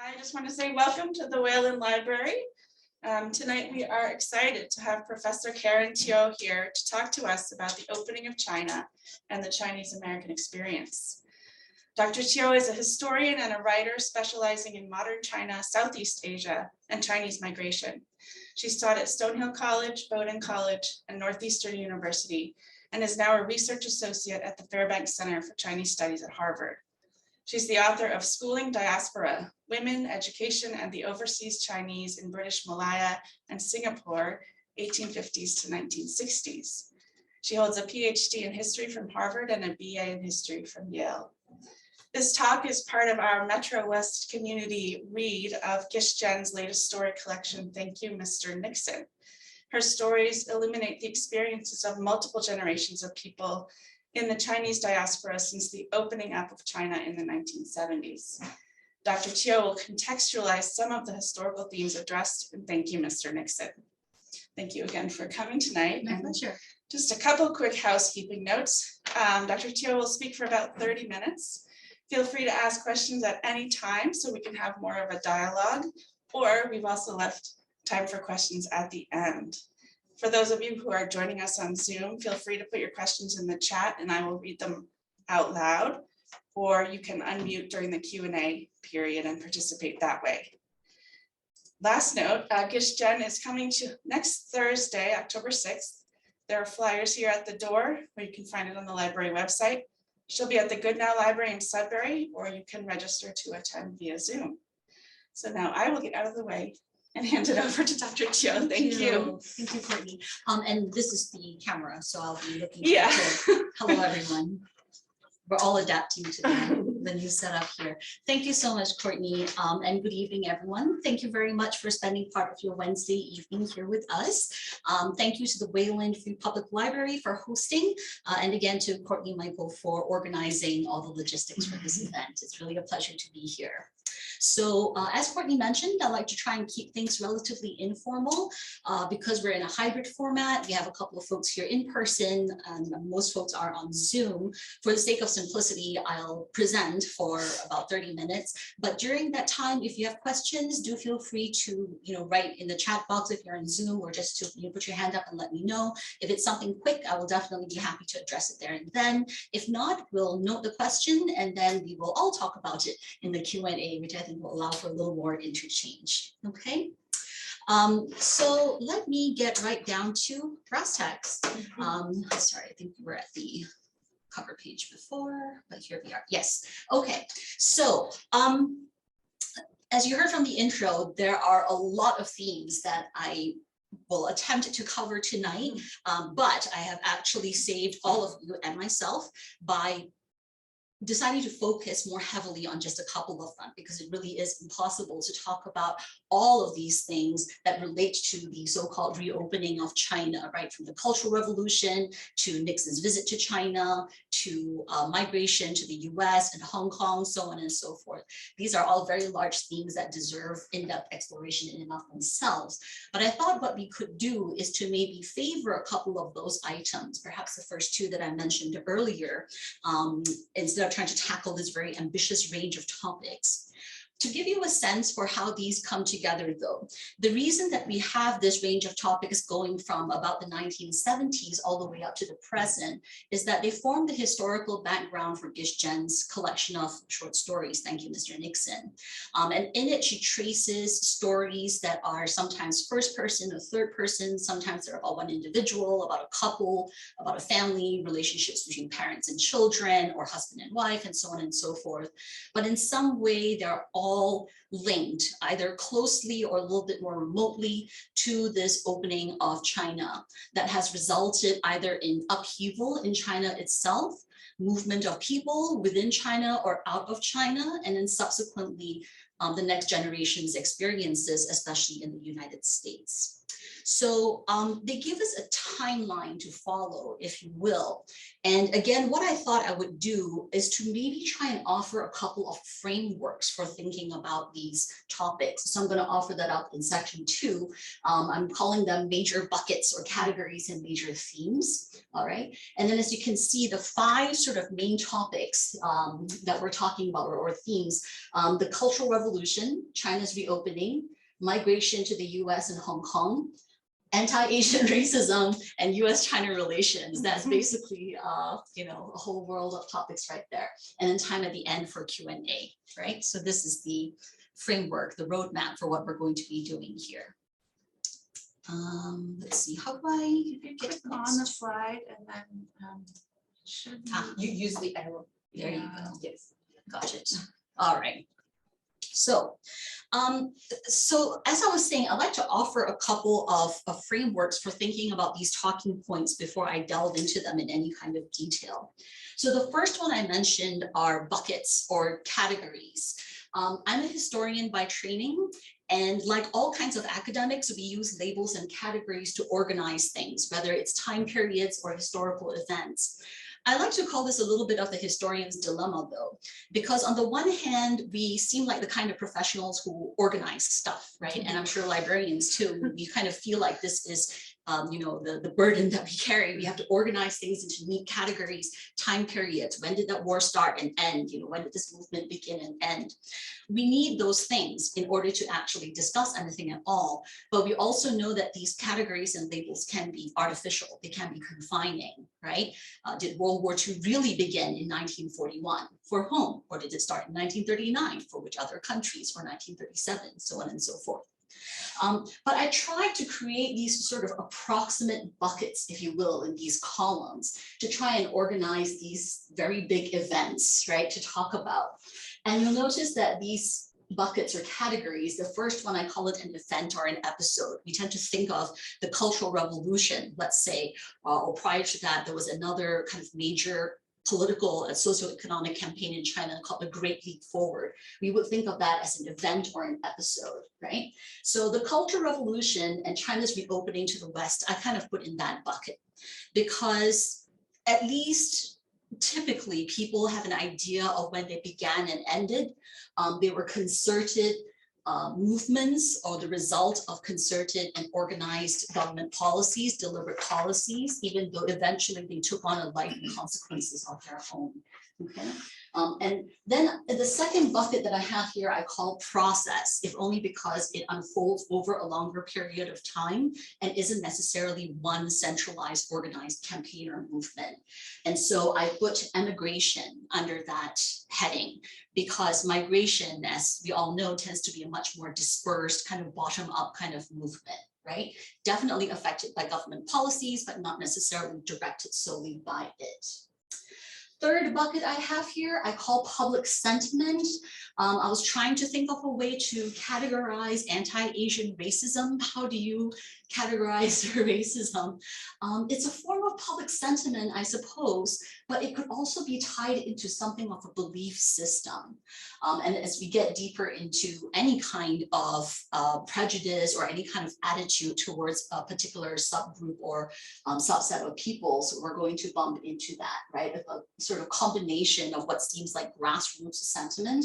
I just want to say welcome to the Whalen Library. Tonight we are excited to have Professor Karen Teoh here to talk to us about the opening of China and the Chinese American experience. Dr. Teoh is a historian and a writer specializing in modern China, Southeast Asia, and Chinese migration. She's taught at Stonehill College, Bowdoin College, and Northeastern University, and is now a research associate at the Fairbank Center for Chinese Studies at Harvard. She's the author of Schooling Diaspora, Women, Education, and the Overseas Chinese in British Malaya and Singapore, 1850s to 1960s. She holds a PhD in history from Harvard and a BA in history from Yale. This talk is part of our Metro West community read of Gish Jen's latest story collection, Thank You, Mr. Nixon. Her stories illuminate the experiences of multiple generations of people in the Chinese diaspora since the opening up of China in the 1970s. Dr. Teoh will contextualize some of the historical themes addressed in Thank You, Mr. Nixon. Thank you again for coming tonight. My pleasure. Just a couple quick housekeeping notes. Dr. Teoh will speak for about 30 minutes. Feel free to ask questions at any time so we can have more of a dialogue, or we've also left time for questions at the end. For those of you who are joining us on Zoom, feel free to put your questions in the chat and I will read them out loud, or you can unmute during the Q&A period and participate that way. Last note, Gish Jen is coming to next Thursday, October 6th. There are flyers here at the door, or you can find it on the library website. She'll be at the Good Now Library in Sudbury, or you can register to attend via Zoom. So now I will get out of the way and hand it over to Dr. Teoh. Thank you. Thank you, Courtney. And this is the camera, so I'll be looking Yeah. Hello, everyone. We're all adapting to the new setup here. Thank you so much, Courtney, and good evening, everyone. Thank you very much for spending part of your Wednesday evening here with us. Thank you to the Whalen Free Public Library for hosting, and again to Courtney and Michael for organizing all the logistics for this event. It's really a pleasure to be here. So as Courtney mentioned, I like to try and keep things relatively informal because we're in a hybrid format. We have a couple of folks here in person and most folks are on Zoom. For the sake of simplicity, I'll present for about 30 minutes. But during that time, if you have questions, do feel free to write in the chat box if you're on Zoom, or just to put your hand up and let me know. If it's something quick, I will definitely be happy to address it there and then. If not, we'll note the question and then we will all talk about it in the Q&A, which I think will allow for a little more interchange. Okay. So let me get right down to brass tacks. Sorry, I think we were at the cover page before, but here we are. Yes. Okay. So as you heard from the intro, there are a lot of themes that I will attempt to cover tonight, but I have actually saved all of you and myself by deciding to focus more heavily on just a couple of them, because it really is impossible to talk about all of these things that relate to the so-called reopening of China, right? From the Cultural Revolution to Nixon's visit to China, to migration to the US and Hong Kong, so on and so forth. These are all very large themes that deserve in-depth exploration in and of themselves. But I thought what we could do is to maybe favor a couple of those items, perhaps the first two that I mentioned earlier, instead of trying to tackle this very ambitious range of topics. To give you a sense for how these come together though, the reason that we have this range of topics going from about the 1970s all the way up to the present is that they form the historical background for Gish Jen's collection of short stories, Thank You, Mr. Nixon. And in it, she traces stories that are sometimes first person or third person, sometimes they're about one individual, about a couple, about a family, relationships between parents and children, or husband and wife, and so on and so forth. But in some way, they're all linked either closely or a little bit more remotely to this opening of China that has resulted either in upheaval in China itself, movement of people within China or out of China, and then subsequently the next generation's experiences, especially in the United States. So they give us a timeline to follow, if you will. And again, what I thought I would do is to maybe try and offer a couple of frameworks for thinking about these topics. So I'm going to offer that up in section 2. I'm calling them major buckets or categories and major themes. All right. And then as you can see, the 5 sort of main topics that we're talking about or themes, the Cultural Revolution, China's reopening, migration to the US and Hong Kong, anti-Asian racism, and US-China relations. That's basically, you know, a whole world of topics right there. And then time at the end for Q&A, right? So this is the framework, the roadmap for what we're going to be doing here. Let's see, how do I Click on the slide and then should you use the arrow. There you go. Yes. Got it. All right. So, so as I was saying, I'd like to offer a couple of frameworks for thinking about these talking points before I delve into them in any kind of detail. So the first one I mentioned are buckets or categories. I'm a historian by training, and like all kinds of academics, we use labels and categories to organize things, whether it's time periods or historical events. I like to call this a little bit of the historian's dilemma, though, because on the one hand, we seem like the kind of professionals who organize stuff, right? And I'm sure librarians too, we kind of feel like this is, you know, the burden that we carry. We have to organize things into neat categories, time periods. When did that war start and end? You know, when did this movement begin and end? We need those things in order to actually discuss anything at all. But we also know that these categories and labels can be artificial. They can be confining, right? Did World War II really begin in 1941 for whom? Or did it start in 1939 for which other countries, or 1937, so on and so forth? But I tried to create these sort of approximate buckets, if you will, in these columns to try and organize these very big events, right, to talk about. And you'll notice that these buckets or categories, the first one, I call it an event or an episode. We tend to think of the Cultural Revolution, let's say, or prior to that, there was another kind of major political and socioeconomic campaign in China called the Great Leap Forward. We would think of that as an event or an episode, right? So the Cultural Revolution and China's reopening to the West, I kind of put in that bucket because at least typically people have an idea of when they began and ended. They were concerted movements or the result of concerted and organized government policies, deliberate policies, even though eventually they took on a life and consequences of their own. Okay. And then the second bucket that I have here, I call process, if only because it unfolds over a longer period of time and isn't necessarily one centralized, organized campaign or movement. And so I put emigration under that heading because migration, as we all know, tends to be a much more dispersed, kind of bottom-up kind of movement, right? Definitely affected by government policies, but not necessarily directed solely by it. Third bucket I have here, I call public sentiment. I was trying to think of a way to categorize anti-Asian racism. How do you categorize racism? It's a form of public sentiment, I suppose, but it could also be tied into something of a belief system. And as we get deeper into any kind of prejudice or any kind of attitude towards a particular subgroup or subset of peoples, we're going to bump into that, right? A sort of combination of what seems like grassroots sentiment,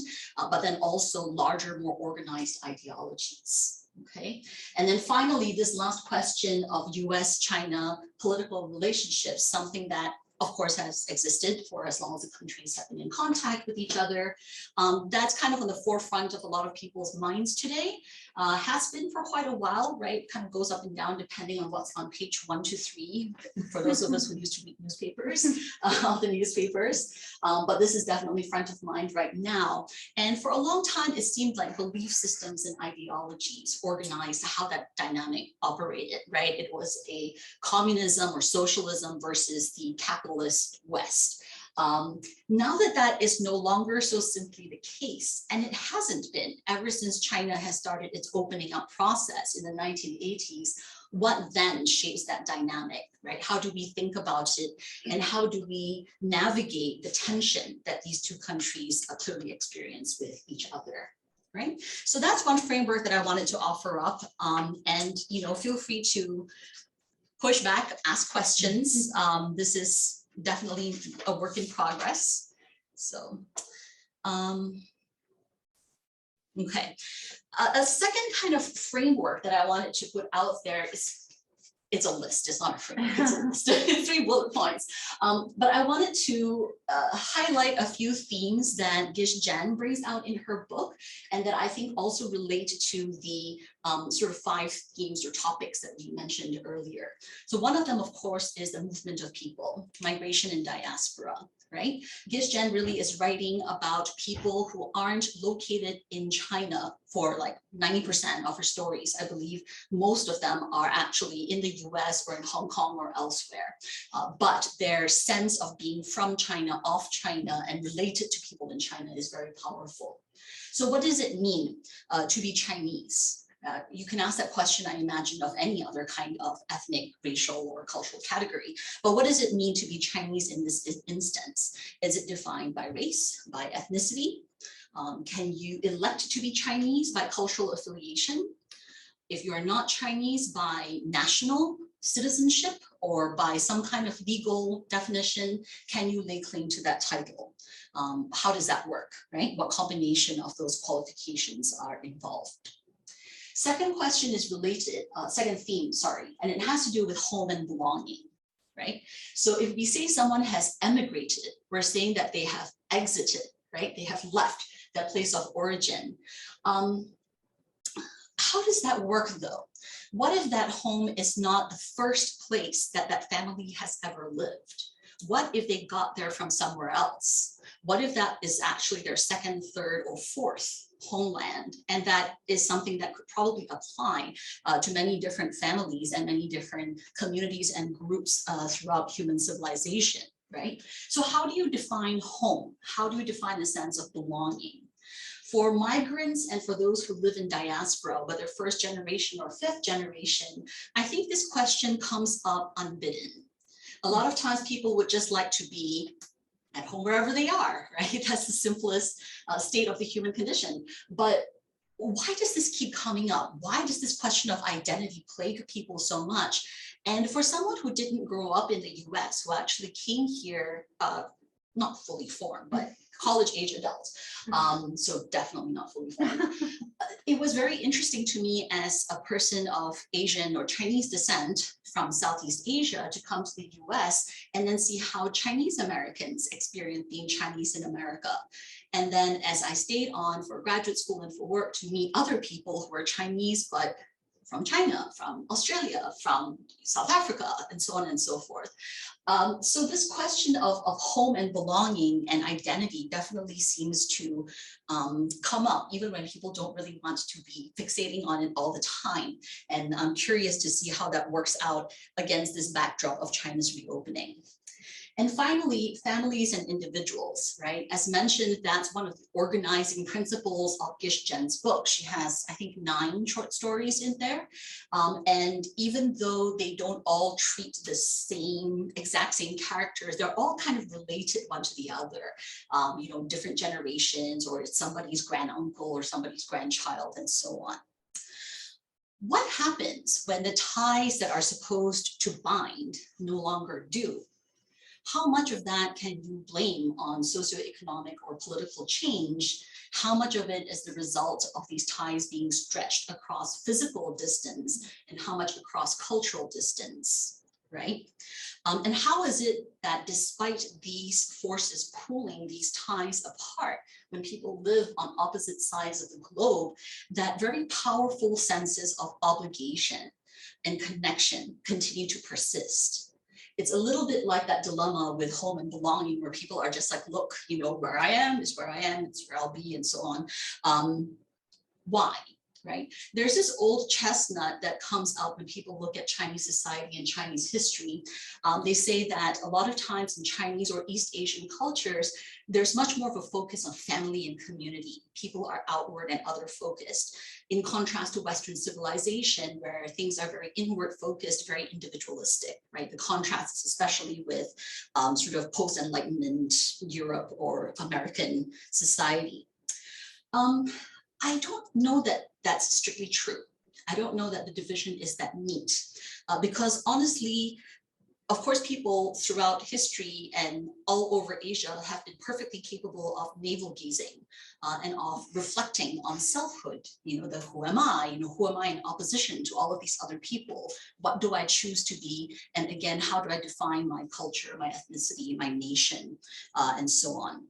but then also larger, more organized ideologies. Okay, and then finally, this last question of US-China political relationships, something that of course has existed for as long as the countries have been in contact with each other. That's kind of on the forefront of a lot of people's minds today. Has been for quite a while, right? Kind of goes up and down depending on what's on page 1 to 3 for those of us who used to read newspapers, the newspapers. But this is definitely front of mind right now. And for a long time, it seemed like belief systems and ideologies organized how that dynamic operated, right? It was a communism or socialism versus the capitalist West. Now that that is no longer so simply the case, and it hasn't been ever since China has started its opening up process in the 1980s, what then shapes that dynamic, right? How do we think about it, and how do we navigate the tension that these two countries clearly experience with each other? right? So that's one framework that I wanted to offer up. And feel free to push back, ask questions. This is definitely a work in progress. So, okay. A second kind of framework that I wanted to put out there is, it's a list, it's not a framework, it's a list, 3 bullet points. But I wanted to highlight a few themes that Gish Jen brings out in her book, and that I think also relate to the sort of 5 themes or topics that we mentioned earlier. So one of them, of course, is the movement of people, migration and diaspora, right? Gish Jen really is writing about people who aren't located in China for like 90% of her stories. I believe most of them are actually in the US or in Hong Kong or elsewhere. But their sense of being from China, of China, and related to people in China is very powerful. So what does it mean to be Chinese? You can ask that question, I imagine, of any other kind of ethnic, racial, or cultural category. But what does it mean to be Chinese in this instance? Is it defined by race, by ethnicity? Can you elect to be Chinese by cultural affiliation? If you are not Chinese, by national citizenship or by some kind of legal definition, can you lay claim to that title? How does that work, right? What combination of those qualifications are involved? Second question is related, second theme, sorry, and it has to do with home and belonging, right? So if we say someone has emigrated, we're saying that they have exited, right? They have left that place of origin. How does that work though? What if that home is not the first place that that family has ever lived? What if they got there from somewhere else? What if that is actually their second, third, or fourth homeland? And that is something that could probably apply to many different families and many different communities and groups throughout human civilization, right? So how do you define home? How do you define the sense of belonging? For migrants and for those who live in diaspora, whether first generation or fifth generation, I think this question comes up unbidden. A lot of times people would just like to be at home wherever they are, right? That's the simplest state of the human condition. But why does this keep coming up? Why does this question of identity plague people so much? And for someone who didn't grow up in the US, who actually came here, not fully formed, but college age adults, so definitely not fully formed. It was very interesting to me as a person of Asian or Chinese descent from Southeast Asia to come to the US and then see how Chinese Americans experience being Chinese in America. And then as I stayed on for graduate school and for work, to meet other people who are Chinese, but from China, from Australia, from South Africa, and so on and so forth. So this question of home and belonging and identity definitely seems to come up, even when people don't really want to be fixating on it all the time. And I'm curious to see how that works out against this backdrop of China's reopening. And finally, families and individuals, right? As mentioned, that's one of the organizing principles of Gish Jen's book. She has, I think, 9 short stories in there. And even though they don't all treat the exact same characters, they're all kind of related one to the other, different generations, or it's somebody's granduncle or somebody's grandchild and so on. What happens when the ties that are supposed to bind no longer do? How much of that can you blame on socioeconomic or political change? How much of it is the result of these ties being stretched across physical distance, and how much across cultural distance, right? And how is it that despite these forces pulling these ties apart, when people live on opposite sides of the globe, that very powerful senses of obligation and connection continue to persist? It's a little bit like that dilemma with home and belonging, where people are just like, look, where I am is where I am, it's where I'll be, and so on. Why? Right? There's this old chestnut that comes up when people look at Chinese society and Chinese history. They say that a lot of times in Chinese or East Asian cultures, there's much more of a focus on family and community. People are outward and other focused, in contrast to Western civilization, where things are very inward focused, very individualistic, right? The contrasts, especially with sort of post-Enlightenment Europe or American society. I don't know that that's strictly true. I don't know that the division is that neat, because honestly, of course, people throughout history and all over Asia have been perfectly capable of navel gazing and of reflecting on selfhood. The who am I? Who am I in opposition to all of these other people? What do I choose to be? And again, how do I define my culture, my ethnicity, my nation, and so on.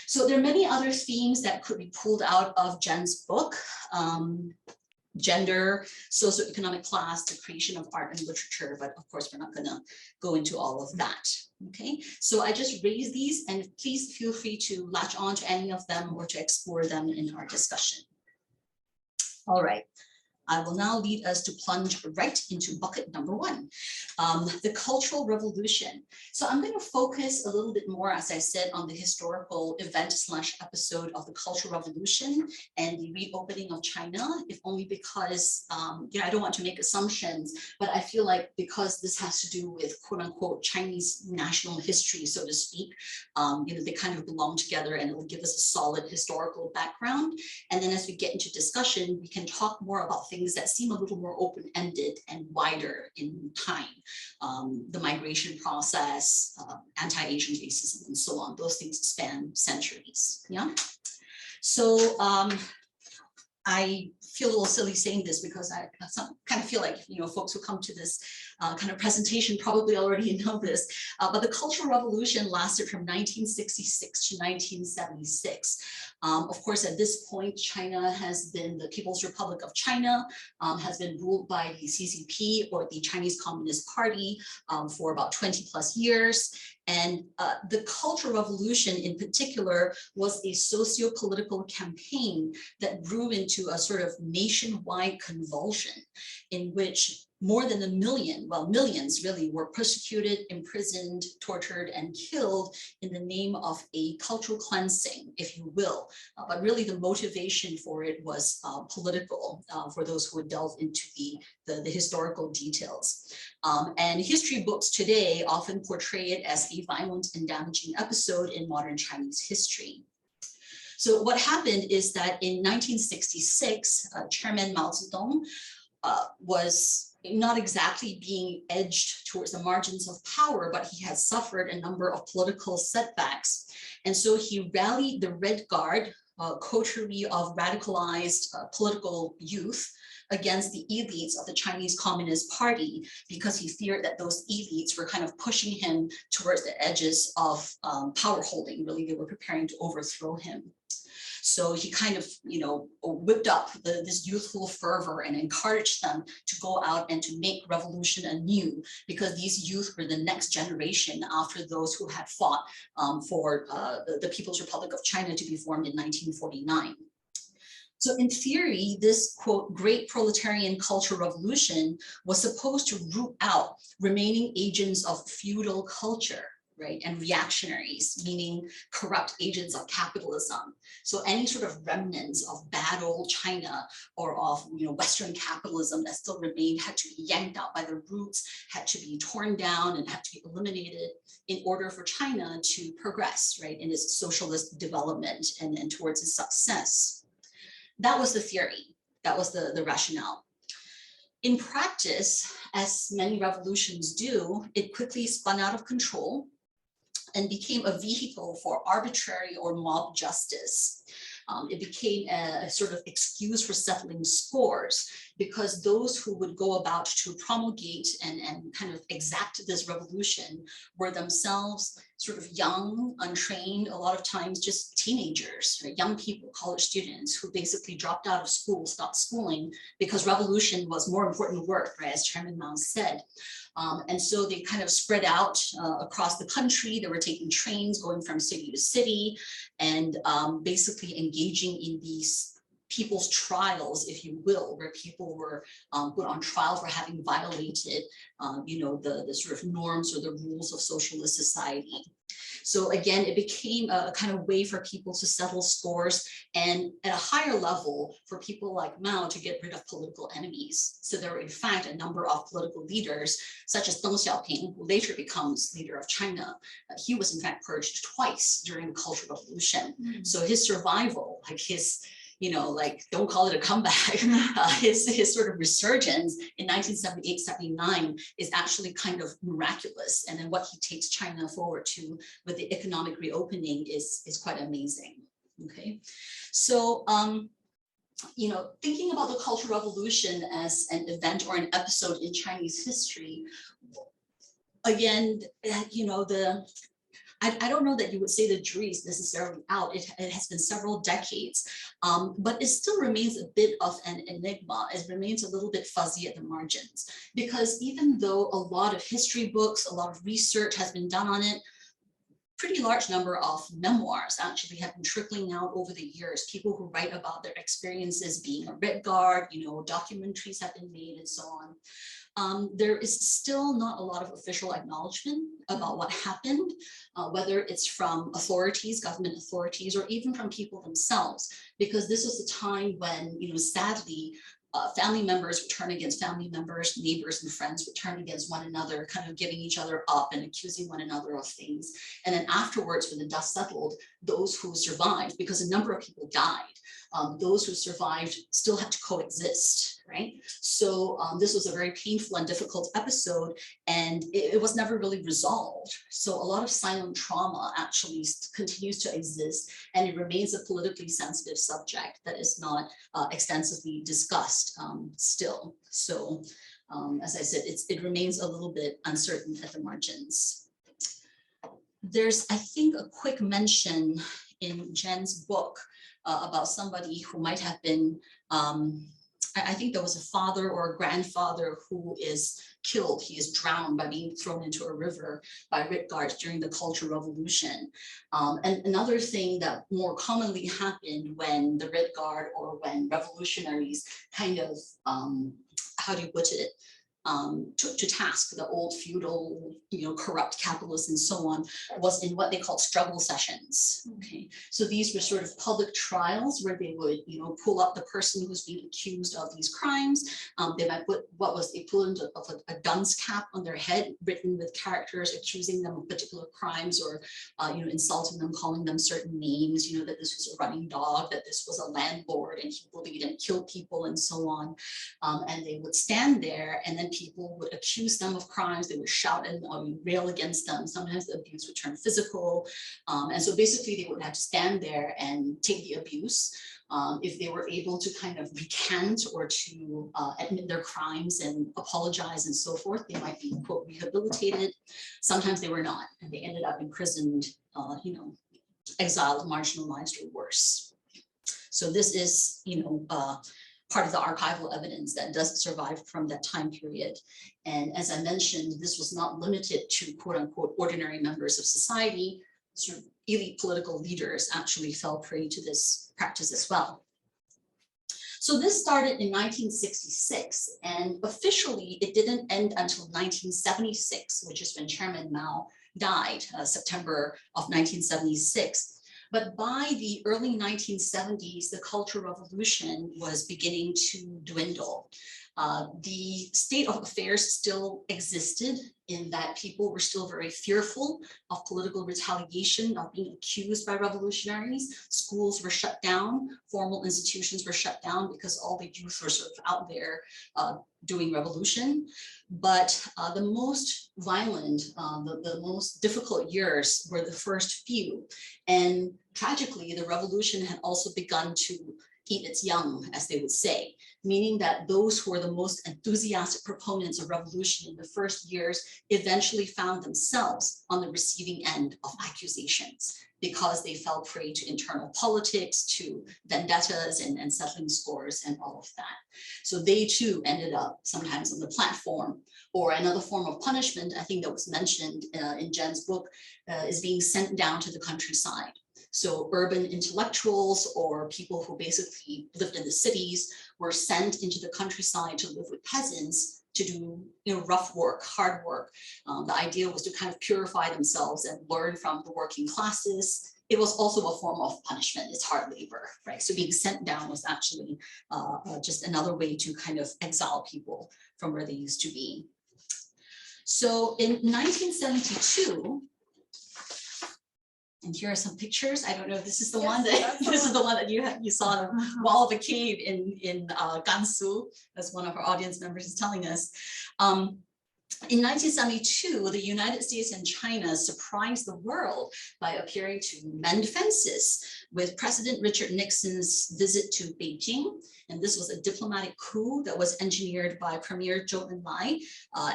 So there are many other themes that could be pulled out of Jen's book. Gender, socioeconomic class, the creation of art and literature, but of course we're not going to go into all of that. Okay, so I just raised these, and please feel free to latch on to any of them or to explore them in our discussion. All right. I will now lead us to plunge right into bucket number 1, the Cultural Revolution. So I'm going to focus a little bit more, as I said, on the historical event/episode of the Cultural Revolution and the reopening of China, if only because, I don't want to make assumptions, but I feel like because this has to do with quote unquote Chinese national history, so to speak, they kind of belong together, and it will give us a solid historical background. And then as we get into discussion, we can talk more about things that seem a little more open-ended and wider in time. The migration process, anti-Asian racism, and so on. Those things span centuries. Yeah. So I feel a little silly saying this because I kind of feel like, folks who come to this kind of presentation probably already know this, but the Cultural Revolution lasted from 1966 to 1976. Of course, at this point, China has been, the People's Republic of China has been ruled by the CCP, or the Chinese Communist Party, for about 20 plus years. And the Cultural Revolution in particular was a socio-political campaign that grew into a sort of nationwide convulsion in which more than 1 million, well, millions really, were persecuted, imprisoned, tortured, and killed in the name of a cultural cleansing, if you will. But really the motivation for it was political, for those who would delve into the historical details. And history books today often portray it as a violent and damaging episode in modern Chinese history. So what happened is that in 1966, Chairman Mao Zedong was not exactly being edged towards the margins of power, but he had suffered a number of political setbacks. And so he rallied the Red Guard, coterie of radicalized political youth, against the elites of the Chinese Communist Party, because he feared that those elites were kind of pushing him towards the edges of power holding. Really, they were preparing to overthrow him. So he kind of, whipped up this youthful fervor and encouraged them to go out and to make revolution anew, because these youth were the next generation after those who had fought for the People's Republic of China to be formed in 1949. So in theory, this, quote, great proletarian cultural revolution was supposed to root out remaining agents of feudal culture, right, and reactionaries, meaning corrupt agents of capitalism. So any sort of remnants of bad old China or of Western capitalism that still remained had to be yanked out by the roots, had to be torn down, and had to be eliminated in order for China to progress, right, in its socialist development and towards its success. That was the theory. That was the rationale. In practice, as many revolutions do, it quickly spun out of control and became a vehicle for arbitrary or mob justice. It became a sort of excuse for settling scores, because those who would go about to promulgate and kind of exact this revolution were themselves sort of young, untrained, a lot of times just teenagers, right? Young people, college students who basically dropped out of school, stopped schooling, because revolution was more important work, right, as Chairman Mao said. And so they kind of spread out across the country. They were taking trains going from city to city and basically engaging in these people's trials, if you will, where people were put on trial for having violated, the sort of norms or the rules of socialist society. So again, it became a kind of way for people to settle scores, and at a higher level for people like Mao to get rid of political enemies. So there were in fact a number of political leaders, such as Deng Xiaoping, who later becomes leader of China. He was in fact purged twice during the Cultural Revolution. So his survival, like his like, don't call it a comeback. His sort of resurgence in 1978, 79 is actually kind of miraculous. And then what he takes China forward to with the economic reopening is quite amazing. Okay, so thinking about the Cultural Revolution as an event or an episode in Chinese history, again, I don't know that you would say the jury is necessarily out. It has been several decades, but it still remains a bit of an enigma. It remains a little bit fuzzy at the margins, because even though a lot of history books, a lot of research has been done on it, pretty large number of memoirs actually have been trickling out over the years. People who write about their experiences being a Red Guard, documentaries have been made and so on. There is still not a lot of official acknowledgement about what happened, whether it's from authorities, government authorities, or even from people themselves, because this was a time when, sadly, family members would turn against family members, neighbors and friends would turn against one another, kind of giving each other up and accusing one another of things. And then afterwards, when the dust settled, those who survived, because a number of people died, those who survived still had to coexist, right? So this was a very painful and difficult episode, and it was never really resolved. So a lot of silent trauma actually continues to exist, and it remains a politically sensitive subject that is not extensively discussed still. So as I said, it remains a little bit uncertain at the margins. There's, I think, a quick mention in Jen's book about somebody who might have been, I think there was a father or a grandfather who is killed. He is drowned by being thrown into a river by Red Guards during the Cultural Revolution. And another thing that more commonly happened when the Red Guard or when revolutionaries kind of, how do you put it, took to task the old feudal, corrupt capitalists and so on, was in what they called struggle sessions. Okay, so these were sort of public trials where they would, pull up the person who was being accused of these crimes. They might put what was the equivalent of a dunce cap on their head, written with characters accusing them of particular crimes, or insulting them, calling them certain names. That this was a running dog, that this was a landlord, and he bullied and killed people, and so on. And they would stand there, and then people would accuse them of crimes. They would shout and rail against them. Sometimes the abuse would turn physical. And so basically they would have to stand there and take the abuse. If they were able to kind of recant or to admit their crimes and apologize and so forth, they might be, quote, rehabilitated. Sometimes they were not, and they ended up imprisoned, exiled, marginalized, or worse. So this is, part of the archival evidence that does survive from that time period. And as I mentioned, this was not limited to, quote unquote, ordinary members of society. Sort of elite political leaders actually fell prey to this practice as well. So this started in 1966, and officially it didn't end until 1976, which is when Chairman Mao died, September of 1976. But by the early 1970s, the Cultural Revolution was beginning to dwindle. The state of affairs still existed in that people were still very fearful of political retaliation, of being accused by revolutionaries. Schools were shut down, formal institutions were shut down because all the youth were sort of out there doing revolution. But the most violent, the most difficult years were the first few. And tragically, the revolution had also begun to eat its young, as they would say, meaning that those who were the most enthusiastic proponents of revolution in the first years eventually found themselves on the receiving end of accusations because they fell prey to internal politics, to vendettas and settling scores and all of that. So they too ended up sometimes on the platform. Or another form of punishment, I think that was mentioned in Jen's book, is being sent down to the countryside. So urban intellectuals or people who basically lived in the cities were sent into the countryside to live with peasants to do rough work, hard work. The idea was to kind of purify themselves and learn from the working classes. It was also a form of punishment. It's hard labor, right? So being sent down was actually just another way to kind of exile people from where they used to be. So in 1972, And here are some pictures. I don't know if this is the Yes, one that that's the this is the one. one that you saw on the wall of a cave in Gansu, as one of our audience members is telling us. In 1972, the United States and China surprised the world by appearing to mend fences with President Richard Nixon's visit to Beijing. And this was a diplomatic coup that was engineered by Premier Zhou Enlai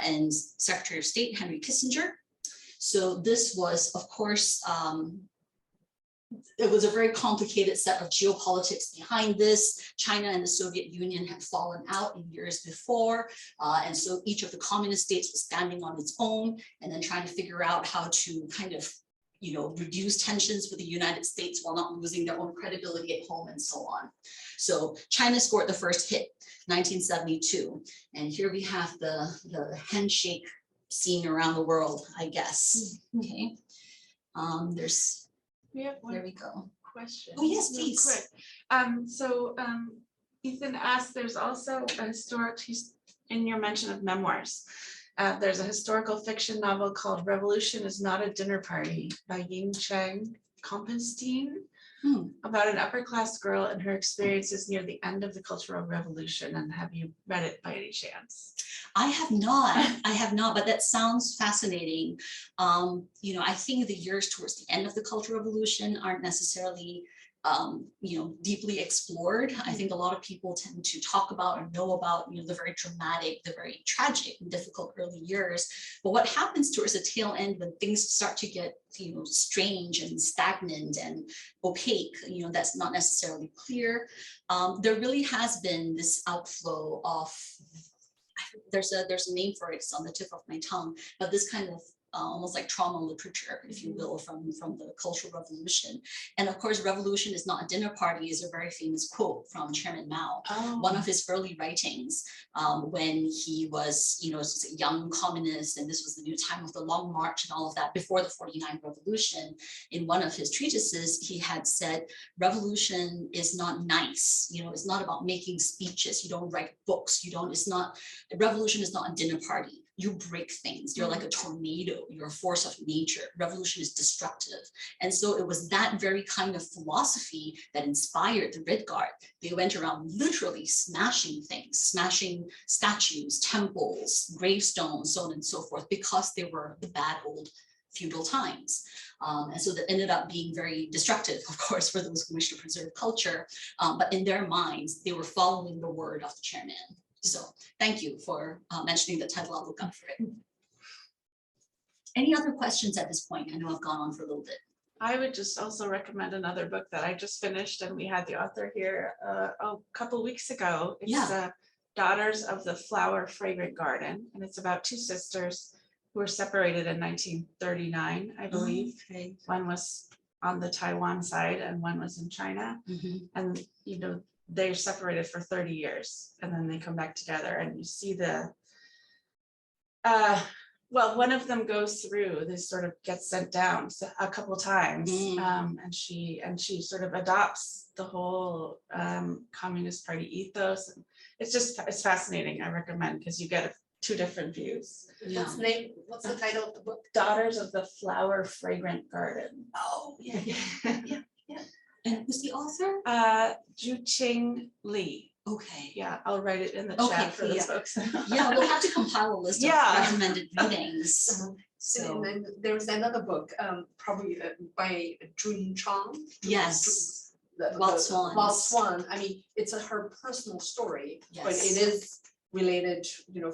and Secretary of State Henry Kissinger. So this was, of course, it was a very complicated set of geopolitics behind this. China and the Soviet Union had fallen out in years before. And so each of the communist states was standing on its own and then trying to figure out how to kind of, reduce tensions with the United States while not losing their own credibility at home and so on. So China scored the first hit, 1972. And here we have the handshake scene around the world, I guess. Okay. We have one There we go. question. Oh, yes, real please. quick. Ethan asked, there's also a in your mention of memoirs. There's a historical fiction novel called Revolution is Not a Dinner Party by Ying Chang Kompenstein about an upper class girl and her experiences near the end of the Cultural Revolution. And have you read it by any chance? I have not, but that sounds fascinating. I think the years towards the end of the Cultural Revolution aren't necessarily deeply explored. I think a lot of people tend to talk about or know about, the very dramatic, the very tragic and difficult early years. But what happens towards the tail end when things start to get, strange and stagnant and opaque, that's not necessarily clear. There really has been this outflow of, there's a name for it, it's on the tip of my tongue, but this kind of almost like trauma literature, if you will, from the Cultural Revolution. And of course, revolution is not a dinner party is a very famous quote from Chairman Mao. One of his early writings when he was, a young communist, and this was the new time of the Long March and all of that before the 49 revolution. In one of his treatises, he had said, revolution is not nice. It's not about making speeches. You don't write books. Revolution is not a dinner party. You break things. You're like a tornado. You're a force of nature. Revolution is destructive. And so it was that very kind of philosophy that inspired the Red Guard. They went around literally smashing things, smashing statues, temples, gravestones, so on and so forth, because they were the bad old feudal times. And so that ended up being very destructive, of course, for those who wish to preserve culture. But in their minds, they were following the word of the chairman. So thank you for mentioning the title. I'll look up for it. Any other questions at this point? I know I've gone on for a little bit. I would just also recommend another book that I just finished, and we had the author here a couple weeks ago. It's Daughters of the Flower Fragrant Garden, and it's about two sisters who were separated in 1939, I believe. Okay. One was on the Taiwan side and one was in China. And they're separated for 30 years and then they come back together, and you see one of them goes through, this sort of gets sent down a couple times, and she sort of adopts the whole Communist Party ethos. And it's fascinating. I recommend, because you get two different views. What's the title of the book? Daughters of the Flower Fragrant Garden. Oh, yeah. And who's the author? Ju-Ching Lee. Okay. Yeah, I'll write it in the chat for the folks. Yeah, we'll have to compile a list of recommended readings. So and then there's another book, probably by Jun Chang. Yes. Wild Swans. Wild Swan. I mean, it's her personal story, but it is related,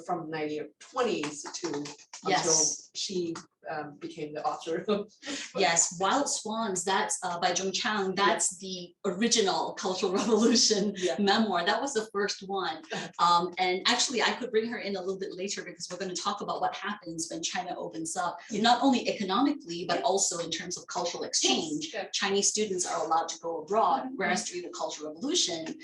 from 1920s to until she became the author. Yes, Wild Swans, that's by Jung Chang. That's the original Cultural Revolution memoir. That was the first one. And actually, I could bring her in a little bit later because we're going to talk about what happens when China opens up, not only economically, but also in terms of cultural exchange. Chinese students are allowed to go abroad, whereas during the Cultural Revolution,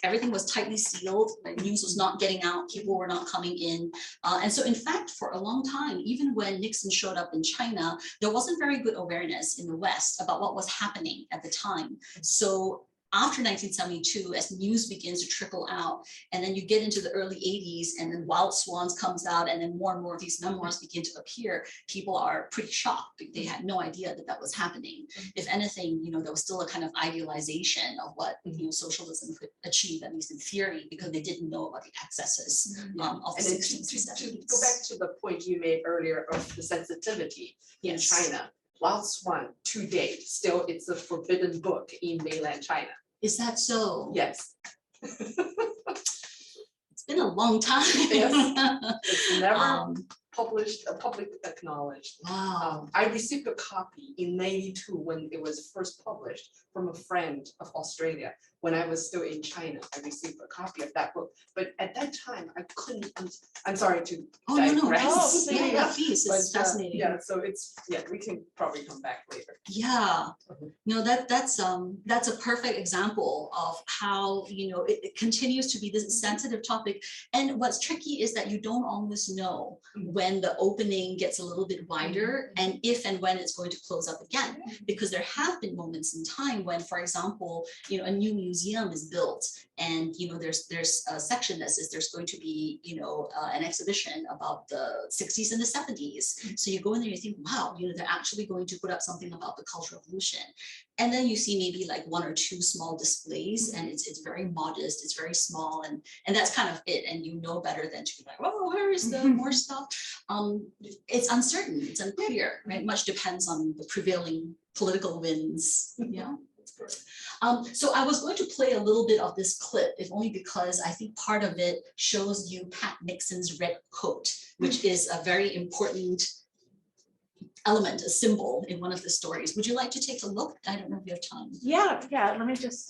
everything was tightly sealed. The news was not getting out. People were not coming in. And so, in fact, for a long time, even when Nixon showed up in China, there wasn't very good awareness in the West about what was happening at the time. So after 1972, as news begins to trickle out, and then you get into the early 80s, and then Wild Swans comes out, and then more of these memoirs begin to appear, people are pretty shocked. They had no idea that that was happening. If anything, there was still a kind of idealization of what socialism could achieve, at least in theory, because they didn't know about the excesses of the 60s and 70s. To go back to the point you made earlier of the sensitivity in China, Wild Swan today, still it's a forbidden book in mainland China. Is that so? Yes. It's been a long time. Yes. It's never published, public acknowledged. Wow. I received a copy in '92 when it was first published from a friend of Australia. When I was still in China, I received a copy of that book. But at that time, I couldn't, I'm sorry to digress. Please, it's fascinating. So we can probably come back later. Yeah, that's a perfect example of how, it continues to be this sensitive topic. And what's tricky is that you don't always know when the opening gets a little bit wider and if and when it's going to close up again, because there have been moments in time when, for example, a new museum is built and there's a section that says there's going to be an exhibition about the 60s and the 70s. So you go in there and you think, wow, they're actually going to put up something about the Cultural Revolution. And then you see maybe like one or two small displays and it's very modest, it's very small, and that's kind of it. And better than to be like, oh, where is the more stuff? It's uncertain, it's unclear, right? Much depends on the prevailing political winds. Yeah. So I was going to play a little bit of this clip, if only because I think part of it shows you Pat Nixon's red coat, which is a very important element, a symbol in one of the stories. Would you like to take a look? I don't know if you have time. Yeah, let me just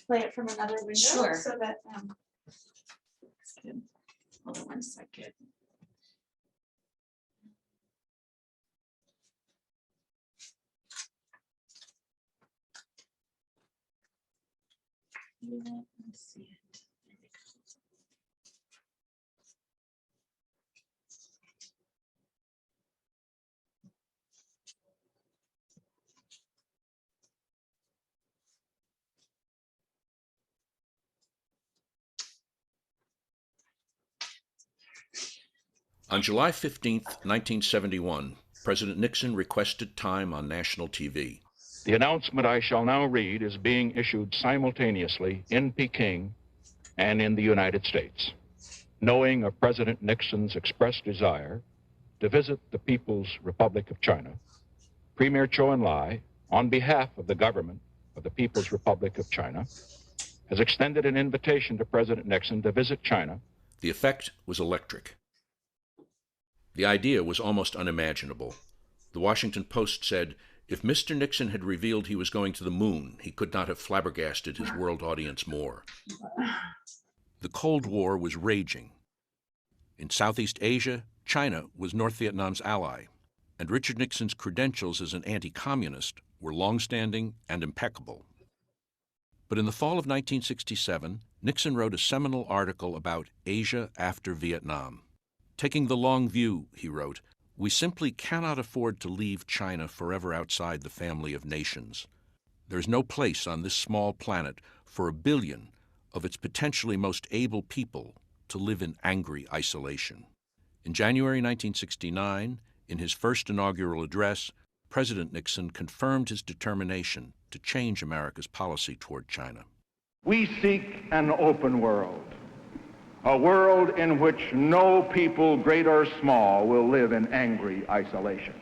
play it from another window. Sure. So that, hold on one second. Let's see it. There we go. On July 15, 1971, President Nixon requested time on national TV. The announcement I shall now read is being issued simultaneously in Peking and in the United States. Knowing of President Nixon's expressed desire to visit the People's Republic of China, Premier Zhou Enlai, on behalf of the government of the People's Republic of China, has extended an invitation to President Nixon to visit China. The effect was electric. The idea was almost unimaginable. The Washington Post said, if Mr. Nixon had revealed he was going to the moon, he could not have flabbergasted his world audience more. The Cold War was raging. In Southeast Asia, China was North Vietnam's ally, and Richard Nixon's credentials as an anti-communist were long-standing and impeccable. But in the fall of 1967, Nixon wrote a seminal article about Asia after Vietnam. Taking the long view, he wrote, we simply cannot afford to leave China forever outside the family of nations. There's no place on this small planet for 1 billion of its potentially most able people to live in angry isolation. In January 1969, in his first inaugural address, President Nixon confirmed his determination to change America's policy toward China. We seek an open world, a world in which no people, great or small, will live in angry isolation.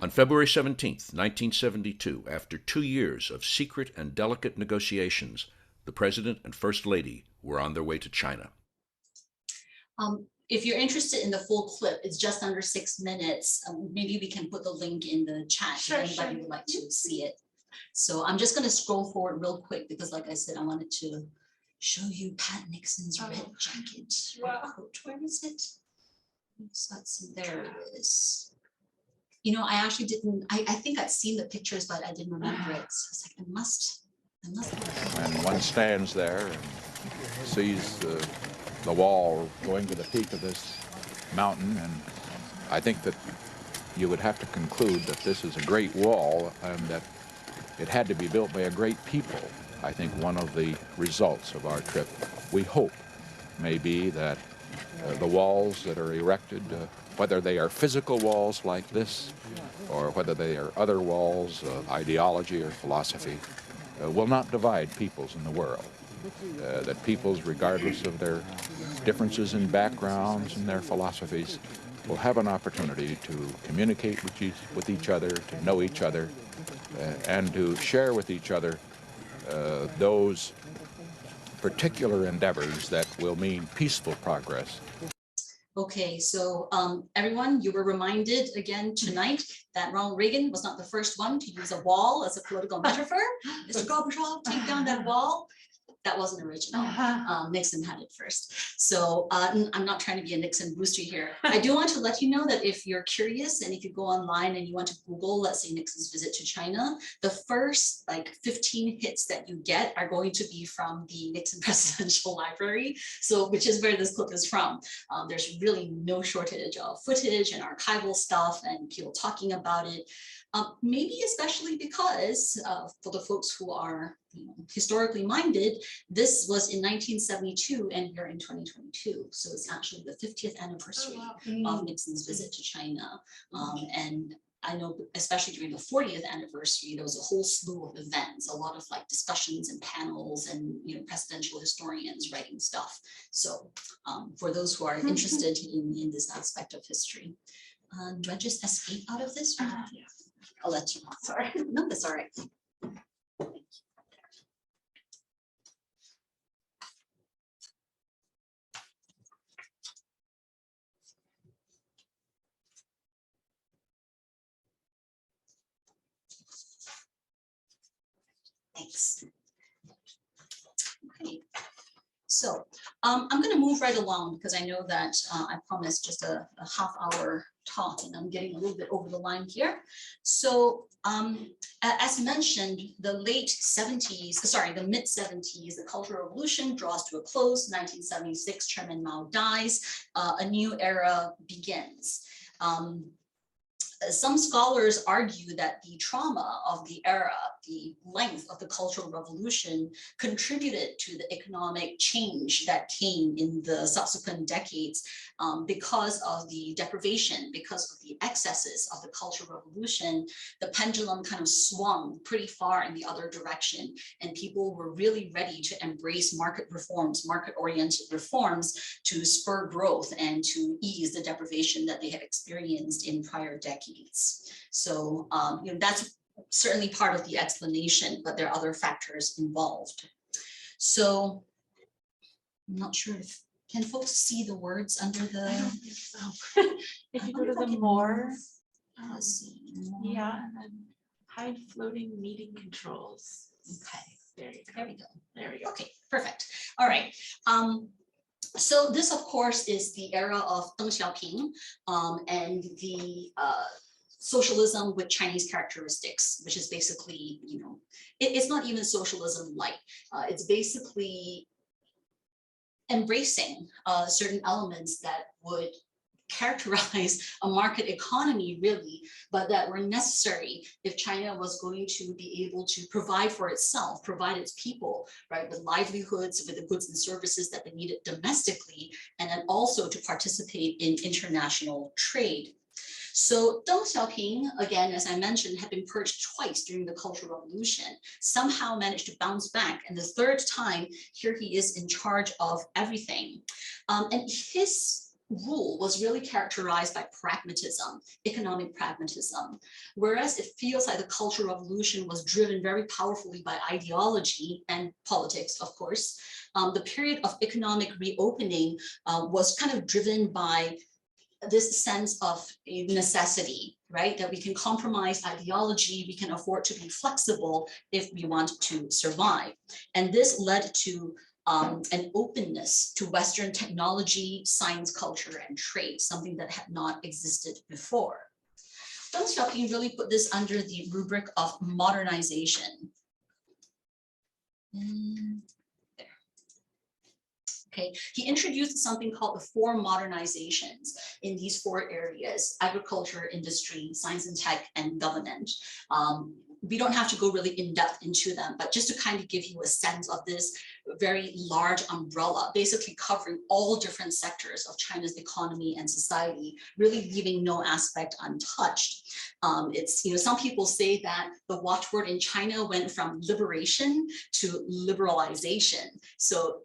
On February 17, 1972, after 2 years of secret and delicate negotiations, the President and First Lady were on their way to China. If you're interested in the full clip, it's just under 6 minutes. Maybe we can put the link in the chat if anybody would like to see it. So I'm just going to scroll forward real quick because, like I said, I wanted to show you Pat Nixon's red jacket. Wow. Coat. Where is it? So there it is. I actually didn't, I think I'd seen the pictures, but I didn't remember it. So it's like, I must. And one stands there and sees the wall going to the peak of this mountain, and I think that you would have to conclude that this is a great wall and that it had to be built by a great people. I think one of the results of our trip, we hope, may be that the walls that are erected, whether they are physical walls like this, or whether they are other walls of ideology or philosophy, will not divide peoples in the world. That peoples, regardless of their differences in backgrounds and their philosophies, will have an opportunity to communicate with each other, to know each other, and to share with each other those particular endeavors that will mean peaceful progress. Okay, so everyone, you were reminded again tonight that Ronald Reagan was not the first one to use a wall as a political metaphor. Mr. Gorbachev, take down that wall. That wasn't original. Nixon had it first. So I'm not trying to be a Nixon booster here. I do want to let you know that if you're curious and if you go online and you want to Google, let's say Nixon's visit to China, the first like 15 hits that you get are going to be from the Nixon Presidential Library. So which is where this clip is from. There's really no shortage of footage and archival stuff and people talking about it. Maybe especially because for the folks who are historically minded, this was in 1972 and we're in 2022. So it's actually the 50th anniversary of Nixon's visit to China. And I know, especially during the 40th anniversary, there was a whole slew of events, a lot of like discussions and panels and presidential historians writing stuff. So for those who are interested in this aspect of history, do I just escape out of this? I'll let you. Sorry. No, that's all right. Thanks. Okay. So I'm going to move right along because I know that I promised just a half-hour talk and I'm getting a little bit over the line here. So as mentioned, the mid 70s, the Cultural Revolution draws to a close. 1976, Chairman Mao dies. A new era begins. Some scholars argue that the trauma of the era, the length of the Cultural Revolution, contributed to the economic change that came in the subsequent decades because of the deprivation, because of the excesses of the Cultural Revolution. The pendulum kind of swung pretty far in the other direction, and people were really ready to embrace market reforms, market-oriented reforms to spur growth and to ease the deprivation that they had experienced in prior decades. So that's certainly part of the explanation, but there are other factors involved. So I'm not sure if, can folks see the words under the? I don't think so. If you go to the more, Let's see. yeah, and then hide floating meeting controls. Okay, There you go. there we go. There we go. Okay, perfect. All right. So this, of course, is the era of Deng Xiaoping and the socialism with Chinese characteristics, which is basically, it's not even socialism light. It's basically embracing certain elements that would characterize a market economy, really, but that were necessary if China was going to be able to provide for itself, provide its people, right, with livelihoods, with the goods and services that they needed domestically, and then also to participate in international trade. So Deng Xiaoping, again, as I mentioned, had been purged twice during the Cultural Revolution, somehow managed to bounce back. And the third time, here he is in charge of everything. And his rule was really characterized by pragmatism, economic pragmatism, whereas it feels like the Cultural Revolution was driven very powerfully by ideology and politics, of course. The period of economic reopening was kind of driven by this sense of necessity, right? That we can compromise ideology, we can afford to be flexible if we want to survive. And this led to an openness to Western technology, science, culture, and trade, something that had not existed before. Deng Xiaoping really put this under the rubric of modernization. Okay, he introduced something called the 4 modernizations in these 4 areas: agriculture, industry, science and tech, and government. we don't have to go really in depth into them, but just to kind of give you a sense of this very large umbrella, basically covering all different sectors of China's economy and society, really leaving no aspect untouched. It's, some people say that the watchword in China went from liberation to liberalization. So,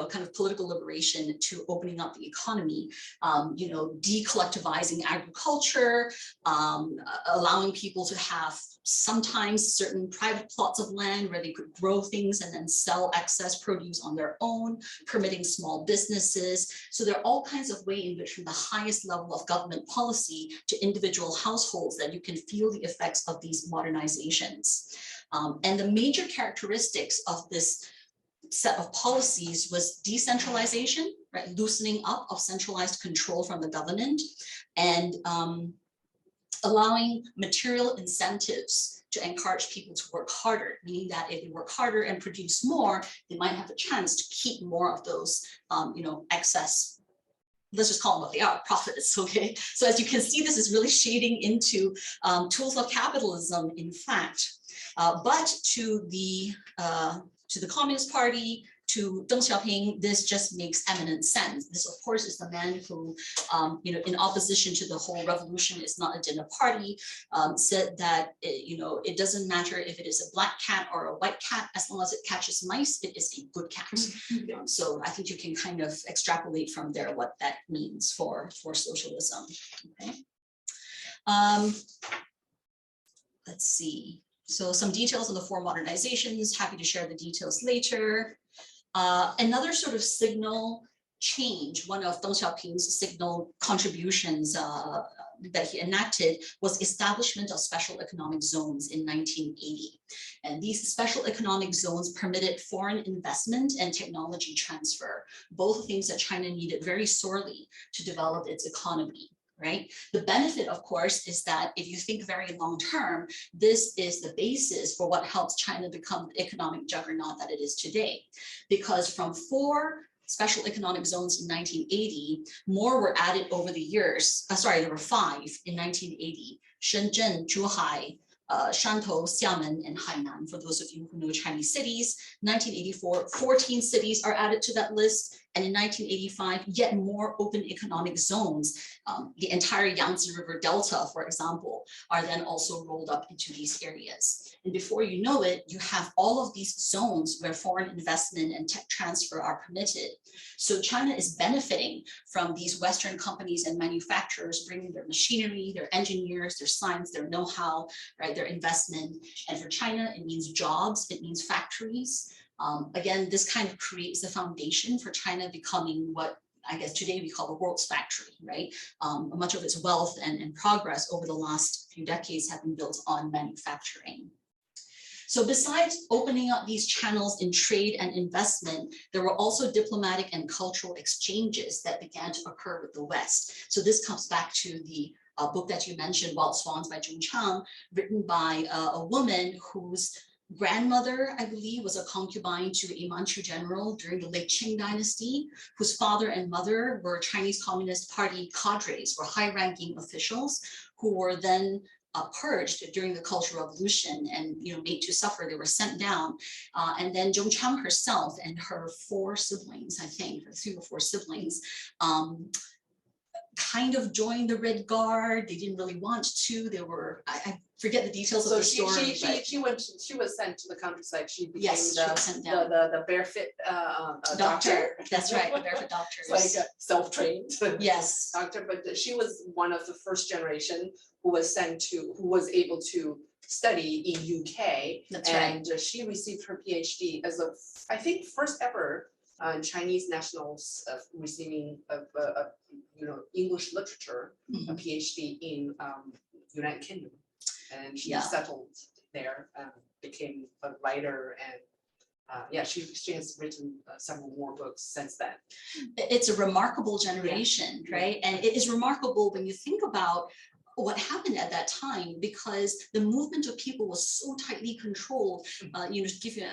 kind of political liberation to opening up the economy, decollectivizing agriculture, allowing people to have sometimes certain private plots of land where they could grow things and then sell excess produce on their own, permitting small businesses. So there are all kinds of ways in which from the highest level of government policy to individual households that you can feel the effects of these modernizations. And the major characteristics of this set of policies was decentralization, right, loosening up of centralized control from the government, and allowing material incentives to encourage people to work harder, meaning that if they work harder and produce more, they might have a chance to keep more of those, excess, let's just call them what they are, profits, okay? So as you can see, this is really shading into tools of capitalism, in fact. But to the Communist Party, to Deng Xiaoping, this just makes eminent sense. This, of course, is the man who, in opposition to the whole revolution is not a dinner party, said that, it doesn't matter if it is a black cat or a white cat, as long as it catches mice, it is a good cat. So I think you can kind of extrapolate from there what that means for socialism. Okay. Let's see. So some details on the four modernizations, happy to share the details later. Another sort of signal change, one of Deng Xiaoping's signal contributions that he enacted was establishment of special economic zones in 1980. And these special economic zones permitted foreign investment and technology transfer, both things that China needed very sorely to develop its economy. Right? The benefit, of course, is that if you think very long term, this is the basis for what helps China become the economic juggernaut that it is today. Because from 4 special economic zones in 1980, more were added over the years. There were 5 in 1980. Shenzhen, Zhuhai, Shantou, Xiamen, and Hainan, for those of you who know Chinese cities. 1984, 14 cities are added to that list. And in 1985, yet more open economic zones, the entire Yangtze River Delta, for example, are then also rolled up into these areas. And before you know it, you have all of these zones where foreign investment and tech transfer are permitted. So China is benefiting from these Western companies and manufacturers bringing their machinery, their engineers, their science, their know-how, right, their investment. And for China, it means jobs, it means factories. Again, this kind of creates the foundation for China becoming what I guess today we call the world's factory, right? Much of its wealth and progress over the last few decades have been built on manufacturing. So besides opening up these channels in trade and investment, there were also diplomatic and cultural exchanges that began to occur with the West. So this comes back to the book that you mentioned, Wild Swans by Zhong Chang, written by a woman whose grandmother, I believe, was a concubine to a Manchu general during the late Qing dynasty, whose father and mother were Chinese Communist Party cadres, were high-ranking officials who were then purged during the Cultural Revolution and made to suffer. They were sent down. And then Zhong Chang herself and her 4 siblings, I think, or 3 or 4 siblings, kind of joined the Red Guard. They didn't really want to. They were, I forget the details of the story. She was sent to the countryside. She became Yes, she was sent down. the barefoot doctor. That's right, the barefoot doctors. Like self-trained. Yes. Doctor, but she was one of the first generation who was able to study in UK. That's and she received her PhD as I think first ever Chinese nationals receiving English literature, a PhD in United Kingdom, and she settled there, became a writer, and she has written several more books since then. It's a remarkable generation, right? And it is remarkable when you think about what happened at that time, because the movement of people was so tightly controlled. To give you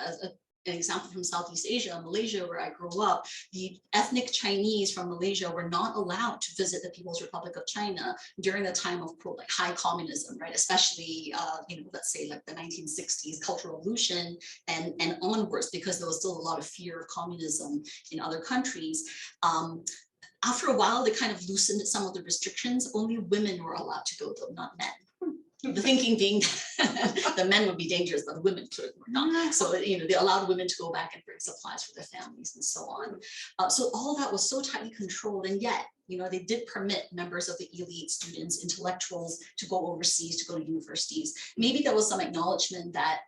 an example from Southeast Asia, Malaysia, where I grew up, the ethnic Chinese from Malaysia were not allowed to visit the People's Republic of China during the time of quote like high communism, right? Especially, let's say like the 1960s Cultural Revolution and onwards, because there was still a lot of fear of communism in other countries. After a while, they kind of loosened some of the restrictions. Only women were allowed to go, though, not men. The thinking being the men would be dangerous, but the women were not. So, they allowed women to go back and bring supplies for their families and so on. So all that was so tightly controlled, and yet, they did permit members of the elite, students, intellectuals to go overseas, to go to universities. Maybe there was some acknowledgement that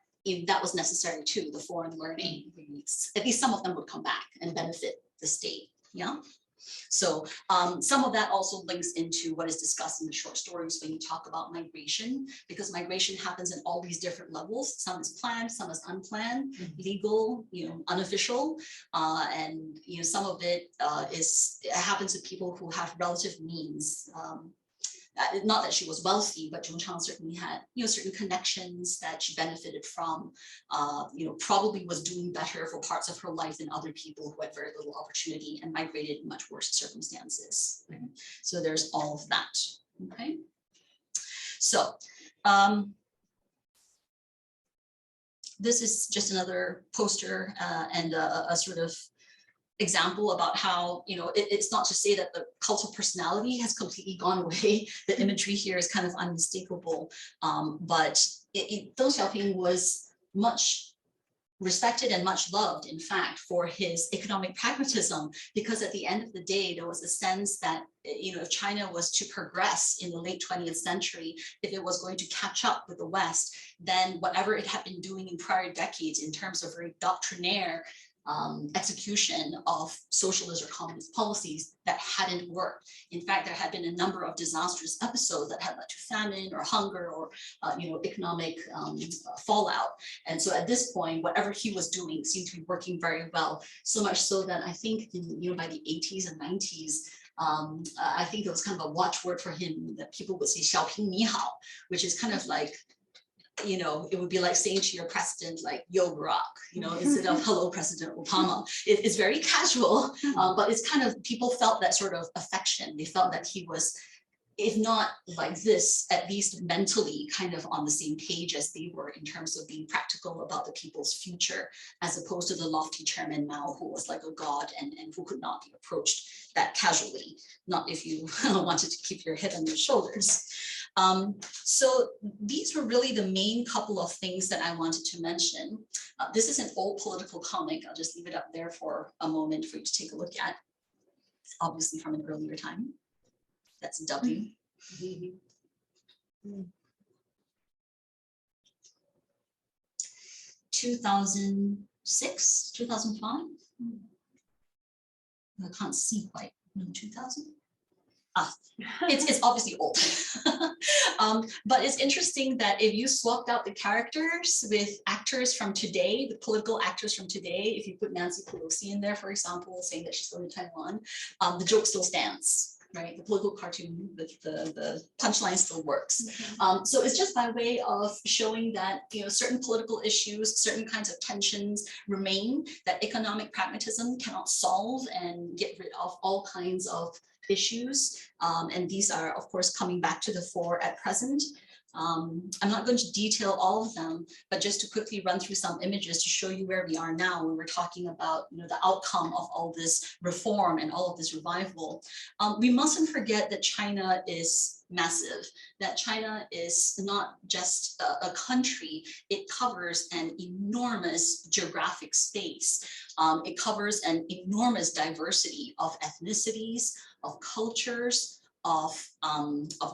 that was necessary too, the foreign learning. At least some of them would come back and benefit the state, yeah? So some of that also links into what is discussed in the short stories when you talk about migration, because migration happens in all these different levels. Some is planned, some is unplanned, legal, unofficial, and some of it happens to people who have relative means. Not that she was wealthy, but Zhong Chang certainly had, certain connections that she benefited from, probably was doing better for parts of her life than other people who had very little opportunity and migrated in much worse circumstances. Right? So there's all of that, okay? So this is just another poster and a sort of example about how, it's not to say that the cult of personality has completely gone away. The imagery here is kind of unmistakable, but Deng Xiaoping was much respected and much loved, in fact, for his economic pragmatism, because at the end of the day, there was a sense that, if China was to progress in the late 20th century, if it was going to catch up with the West, then whatever it had been doing in prior decades in terms of very doctrinaire execution of socialist or communist policies, that hadn't worked. In fact, there had been a number of disastrous episodes that had led to famine or hunger or economic fallout. And so at this point, whatever he was doing seemed to be working very well, so much so that I think by the 80s and 90s, I think it was kind of a watchword for him that people would say "Xiaoping ni hao," which is kind of like, it would be like saying to your president, like, "Yo, Barack," instead of "Hello, President Obama." It's very casual, but it's kind of, people felt that sort of affection. They felt that he was, if not like this, at least mentally kind of on the same page as they were in terms of being practical about the people's future, as opposed to the lofty chairman Mao, who was like a god and who could not be approached that casually, not if you wanted to keep your head on your shoulders. So these were really the main couple of things that I wanted to mention. This is an old political comic. I'll just leave it up there for a moment for you to take a look at. It's obviously from an earlier time. That's W. 2006, 2005. I can't see quite. No, 2000. It's obviously old. But it's interesting that if you swapped out the characters with actors from today, the political actors from today, if you put Nancy Pelosi in there, for example, saying that she's going to Taiwan, the joke still stands. Right, the political cartoon, the punchline still works. So it's just by way of showing that certain political issues, certain kinds of tensions remain, that economic pragmatism cannot solve and get rid of all kinds of issues. And these are, of course, coming back to the fore at present. I'm not going to detail all of them, but just to quickly run through some images to show you where we are now when we're talking about the outcome of all this reform and all of this revival. We mustn't forget that China is massive, that China is not just a country, it covers an enormous geographic space. It covers an enormous diversity of ethnicities, of cultures, of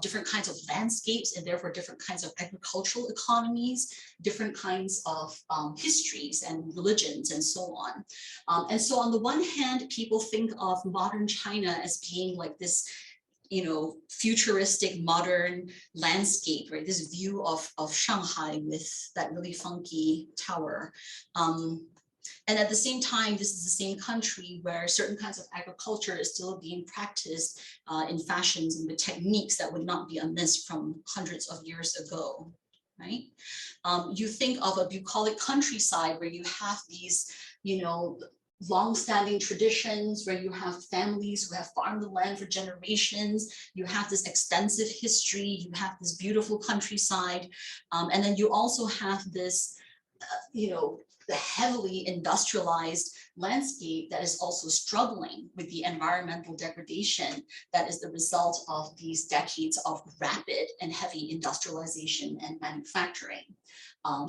different kinds of landscapes, and therefore different kinds of agricultural economies, different kinds of histories and religions and so on. And so on the one hand, people think of modern China as being like this futuristic modern landscape, right? This view of Shanghai with that really funky tower. And at the same time, this is the same country where certain kinds of agriculture is still being practiced in fashions and with techniques that would not be amiss from hundreds of years ago. right? You think of a bucolic countryside where you have these, long-standing traditions, where you have families who have farmed the land for generations, you have this extensive history, you have this beautiful countryside, and then you also have this, the heavily industrialized landscape that is also struggling with the environmental degradation that is the result of these decades of rapid and heavy industrialization and manufacturing.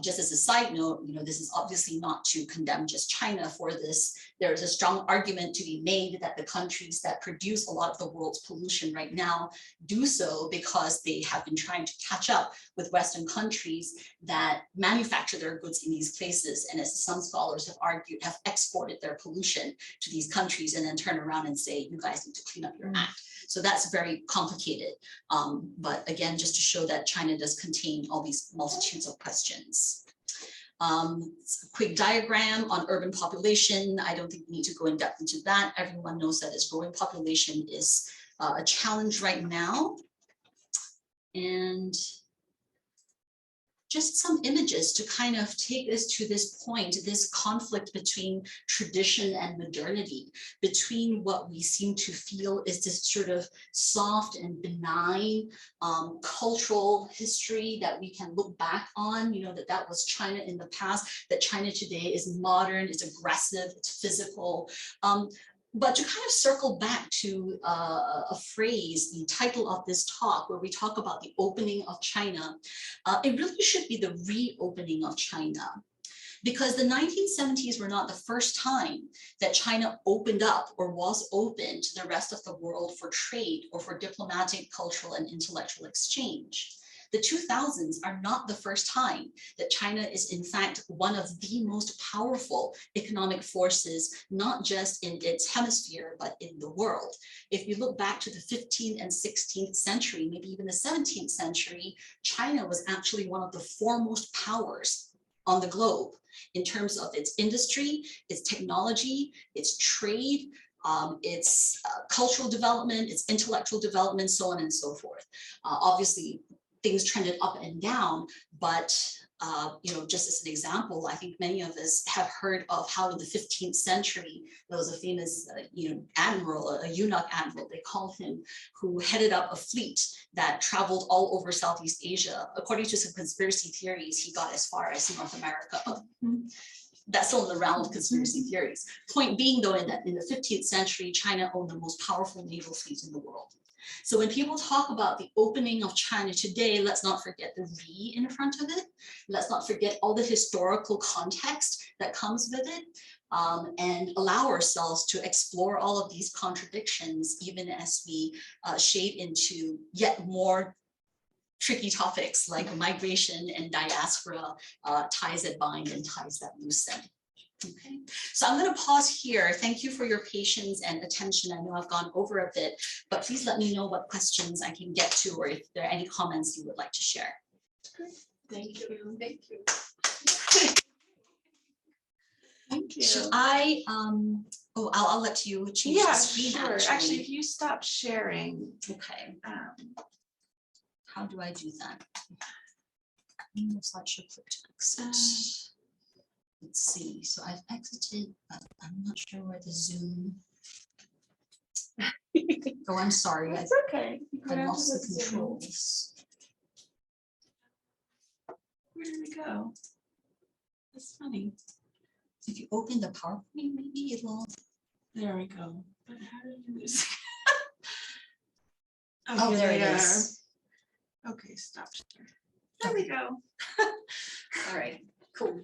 Just as a side note, this is obviously not to condemn just China for this. There is a strong argument to be made that the countries that produce a lot of the world's pollution right now do so because they have been trying to catch up with Western countries that manufacture their goods in these places. And as some scholars have argued, have exported their pollution to these countries and then turn around and say, you guys need to clean up your act. So that's very complicated. But again, just to show that China does contain all these multitudes of questions. A quick diagram on urban population. I don't think we need to go in depth into that. Everyone knows that its growing population is a challenge right now. And just some images to kind of take us to this point, this conflict between tradition and modernity, between what we seem to feel is this sort of soft and benign cultural history that we can look back on, that was China in the past, that China today is modern, it's aggressive, it's physical. But to kind of circle back to a phrase, the title of this talk, where we talk about the opening of China, it really should be the reopening of China. Because the 1970s were not the first time that China opened up or was open to the rest of the world for trade or for diplomatic, cultural, and intellectual exchange. The 2000s are not the first time that China is in fact one of the most powerful economic forces, not just in its hemisphere, but in the world. If you look back to the 15th and 16th century, maybe even the 17th century, China was actually one of the foremost powers on the globe in terms of its industry, its technology, its trade, its cultural development, its intellectual development, so on and so forth. Obviously, things trended up and down, but just as an example, I think many of us have heard of how in the 15th century, there was a famous admiral, a eunuch admiral, they called him, who headed up a fleet that traveled all over Southeast Asia. According to some conspiracy theories, he got as far as North America. That's still in the realm of conspiracy theories. Point being, though, in the 15th century, China owned the most powerful naval fleet in the world. So when people talk about the opening of China today, let's not forget the "re" in front of it. Let's not forget all the historical context that comes with it, and allow ourselves to explore all of these contradictions, even as we shade into yet more tricky topics like migration and diaspora, ties that bind and ties that loosen. Okay, so I'm going to pause here. Thank you for your patience and attention. I know I've gone over a bit, but please let me know what questions I can get to, or if there are any comments you would like to share. Thank you. Thank you. Thank you. Should I, I'll let you change the screen. Sure. Actually, if you stop sharing. Okay. How do I do that? Slideshow click to exit. Let's see, so I've exited, but I'm not sure where the Zoom. Oh, I'm sorry. That's okay. I lost the controls. Where did it go? That's funny. If you open the PowerPoint, maybe it'll. There we go. But how did you lose? Oh, there it is. Okay, stop share. There we go. All right, cool.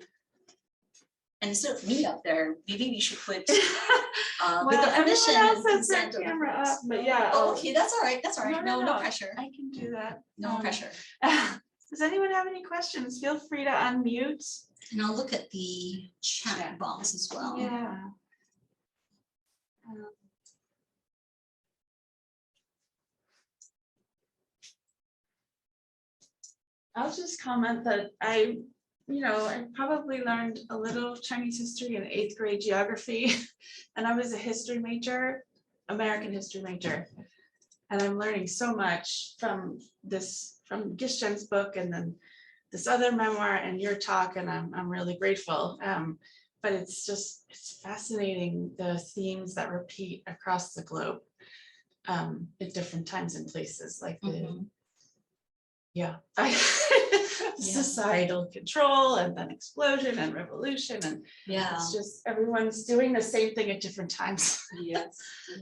And instead of me up there, maybe we should put with the permission everyone else and has their consent of the camera host. up, but yeah. Oh, okay, that's all right. That's all right. No pressure. I can do that. No pressure. Does anyone have any questions? Feel free to unmute. And I'll look at the chat box as well. Yeah. I'll just comment that I probably learned a little Chinese history in 8th grade geography, and I was a history major, American history major. And I'm learning so much from Gish Jen's book, and then this other memoir and your talk, and I'm really grateful. But it's fascinating, the themes that repeat across the globe at different times and places, like the societal control and then explosion and revolution, and it's just everyone's doing the same thing at different times. Yes.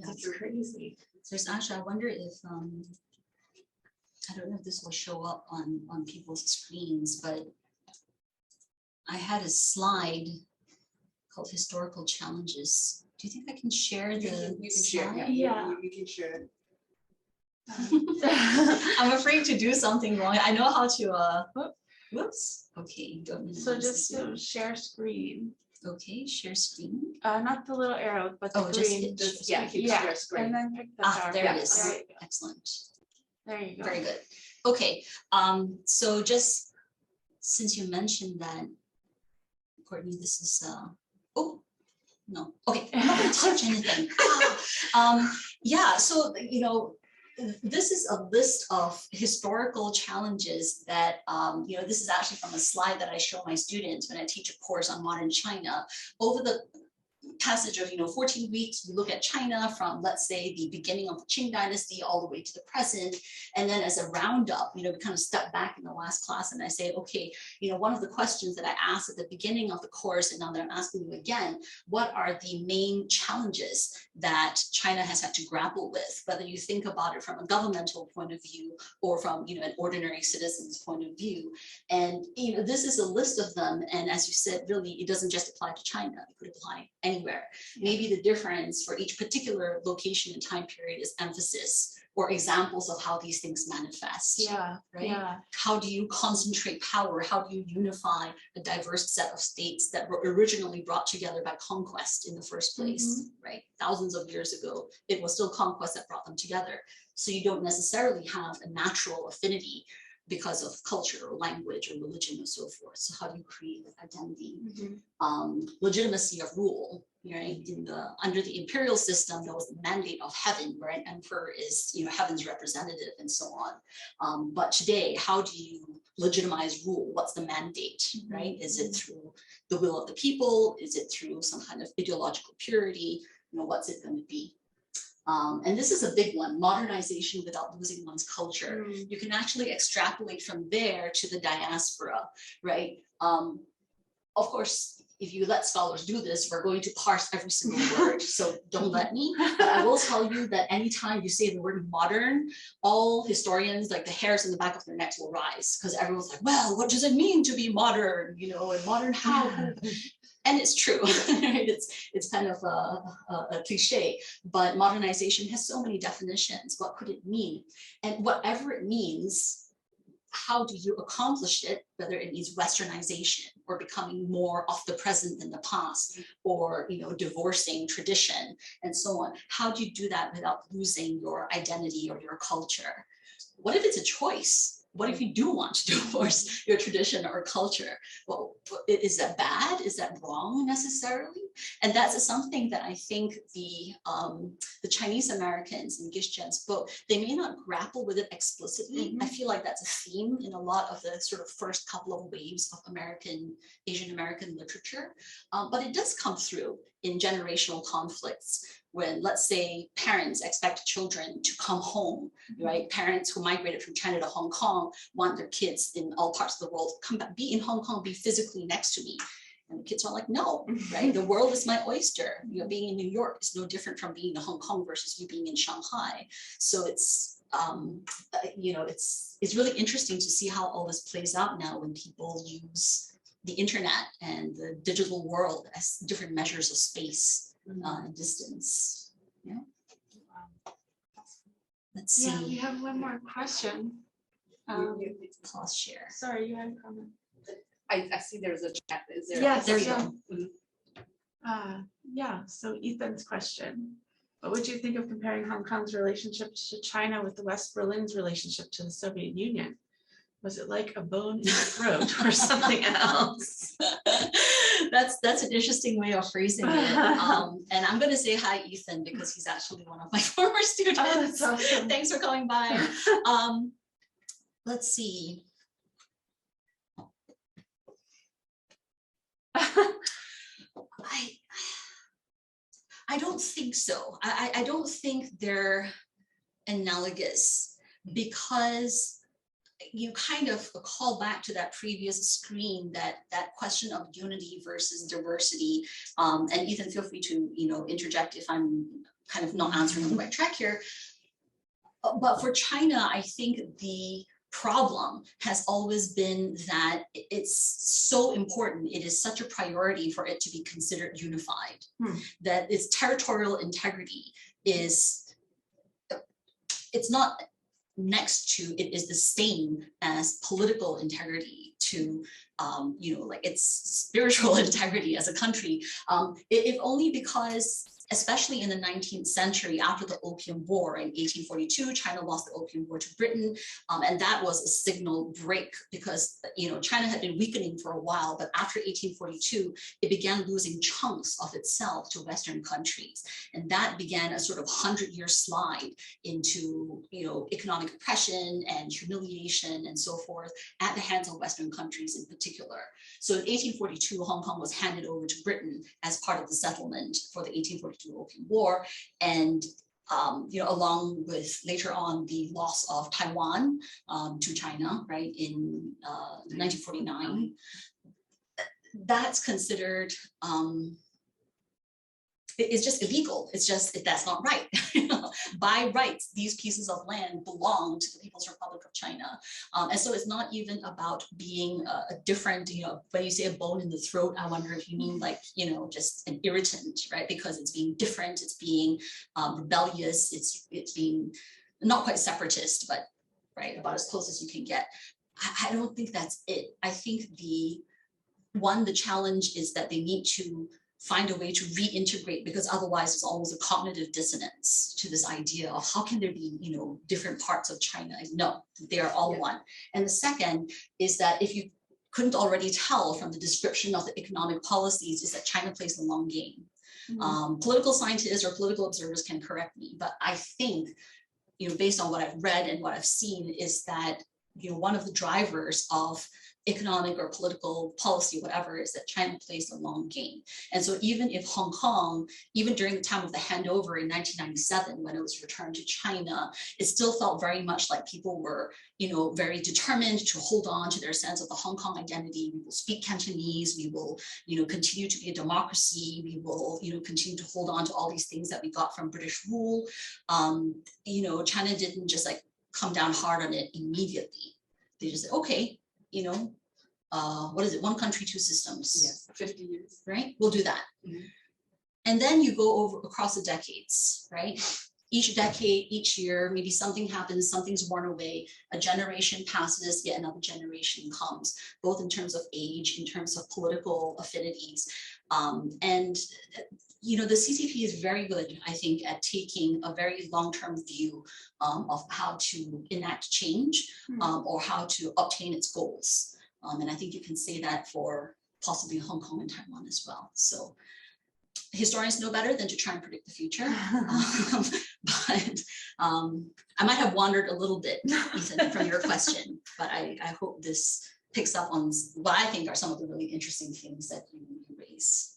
That's crazy. There's actually, I wonder if I don't know if this will show up on people's screens, but I had a slide called historical challenges. Do you think I can share the You can share, slide? Yeah. you can share it. I'm afraid to do something wrong. I know how to whoops. Okay, don't minimize So just this one. share screen. Okay, share screen. Not the little arrow, but the Oh, just green. hit Just, share yeah, screen. hit share screen. And then pick the bar. There it is. There you go. Excellent. There you go. Very good. Okay, so just since you mentioned that, Courtney, this is oh no. Okay, I'm not going to touch anything. Yeah, so this is a list of historical challenges that this is actually from a slide that I show my students when I teach a course on modern China. Over the passage of 14 weeks, we look at China from, let's say, the beginning of the Qing dynasty all the way to the present, and then as a roundup, we kind of step back in the last class and I say, okay, one of the questions that I asked at the beginning of the course, and now that I'm asking you again, what are the main challenges that China has had to grapple with, whether you think about it from a governmental point of view or from an ordinary citizen's point of view. And this is a list of them, and as you said, really it doesn't just apply to China, it could apply anywhere. Maybe the difference for each particular location and time period is emphasis or examples of how these things manifest. Yeah. Right? Yeah. How do you concentrate power? How do you unify a diverse set of states that were originally brought together by conquest in the first place, right? Thousands of years ago, it was still conquest that brought them together. So you don't necessarily have a natural affinity because of culture or language or religion and so forth. So how do you create identity? Legitimacy of rule, right? Under the imperial system, there was the mandate of heaven, where an emperor is heaven's representative and so on. But today, how do you legitimize rule? What's the mandate, right? Is it through the will of the people? Is it through some kind of ideological purity? What's it going to be? And this is a big one, modernization without losing one's culture. You can actually extrapolate from there to the diaspora, right? Of course, if you let scholars do this, we're going to parse every single word, so don't let me. But I will tell you that anytime you say the word modern, all historians, like the hairs in the back of their necks will rise, because everyone's like, well, what does it mean to be modern? And modern how? And it's true, right? It's kind of a cliche, but modernization has so many definitions. What could it mean? And whatever it means, how do you accomplish it, whether it means westernization or becoming more of the present than the past, or divorcing tradition and so on? How do you do that without losing your identity or your culture? What if it's a choice? What if you do want to divorce your tradition or culture? Well, is that bad? Is that wrong necessarily? And that's something that I think the Chinese Americans in Gish Jen's book, they may not grapple with it explicitly. I feel like that's a theme in a lot of the sort of first couple of waves of Asian American literature. But it does come through in generational conflicts, when, let's say, parents expect children to come home, right? Parents who migrated from China to Hong Kong want their kids in all parts of the world to come back, be in Hong Kong, be physically next to me. And the kids are like, no, right? The world is my oyster. Being in New York is no different from being in Hong Kong versus you being in Shanghai. So it's, it's really interesting to see how all this plays out now when people use the internet and the digital world as different measures of space. And distance. Yeah. Let's see. Yeah, we have one more question. Pause share. Sorry, you had a comment. I see there's a chat. Is there? Yes, there you go. Yeah, so Ethan's question. What would you think of comparing Hong Kong's relationship to China with the West Berlin's relationship to the Soviet Union? Was it like a bone in the throat or something else? That's an interesting way of phrasing it. And I'm going to say hi, Ethan, because he's actually one of my former students. Oh, that's awesome. Thanks for coming by. Let's see. I don't think so. I don't think they're analogous, because you kind of call back to that previous screen, that question of unity versus diversity. And Ethan, feel free to interject if I'm kind of not answering on the right track here. But for China, I think the problem has always been that it's so important, it is such a priority for it to be considered unified, that its territorial integrity is, it's not next to, it is the same as political integrity to like its spiritual integrity as a country, if only because, especially in the 19th century, after the Opium War in 1842, China lost the Opium War to Britain, and that was a signal break, because China had been weakening for a while, but after 1842, it began losing chunks of itself to Western countries, and that began a sort of 100-year slide into economic oppression and humiliation and so forth at the hands of Western countries in particular. So in 1842, Hong Kong was handed over to Britain as part of the settlement for the 1842 Opium War, and along with later on the loss of Taiwan to China, right, in 1949, that's considered, it's just illegal. It's just, that's not right. By rights, these pieces of land belong to the People's Republic of China. And so it's not even about being a different, when you say a bone in the throat, I wonder if you mean like, just an irritant, right? Because it's being different, it's being rebellious, it's being not quite separatist, but right, about as close as you can get. I don't think that's it. I think the challenge is that they need to find a way to reintegrate, because otherwise it's almost a cognitive dissonance to this idea of how can there be, different parts of China? No, they are all one. And the second is that if you couldn't already tell from the description of the economic policies, is that China plays the long game. Political scientists or political observers can correct me, but I think, based on what I've read and what I've seen, is that, one of the drivers of economic or political policy, whatever, is that China plays the long game. And so even if Hong Kong, even during the time of the handover in 1997, when it was returned to China, it still felt very much like people were, very determined to hold on to their sense of the Hong Kong identity. We will speak Cantonese, we will, continue to be a democracy, we will, continue to hold on to all these things that we got from British rule. China didn't just like come down hard on it immediately. They just said, okay, what is it? One country, two systems. Yes, 50 years. Right? We'll do that. And then you go over across the decades, right? Each decade, each year, maybe something happens, something's worn away, a generation passes, yet another generation comes, both in terms of age, in terms of political affinities. And the CCP is very good, I think, at taking a very long-term view of how to enact change or how to obtain its goals. And I think you can say that for possibly Hong Kong and Taiwan as well. So historians know better than to try and predict the future. But I might have wandered a little bit, Ethan, from your question, but I hope this picks up on what I think are some of the really interesting things that you raise.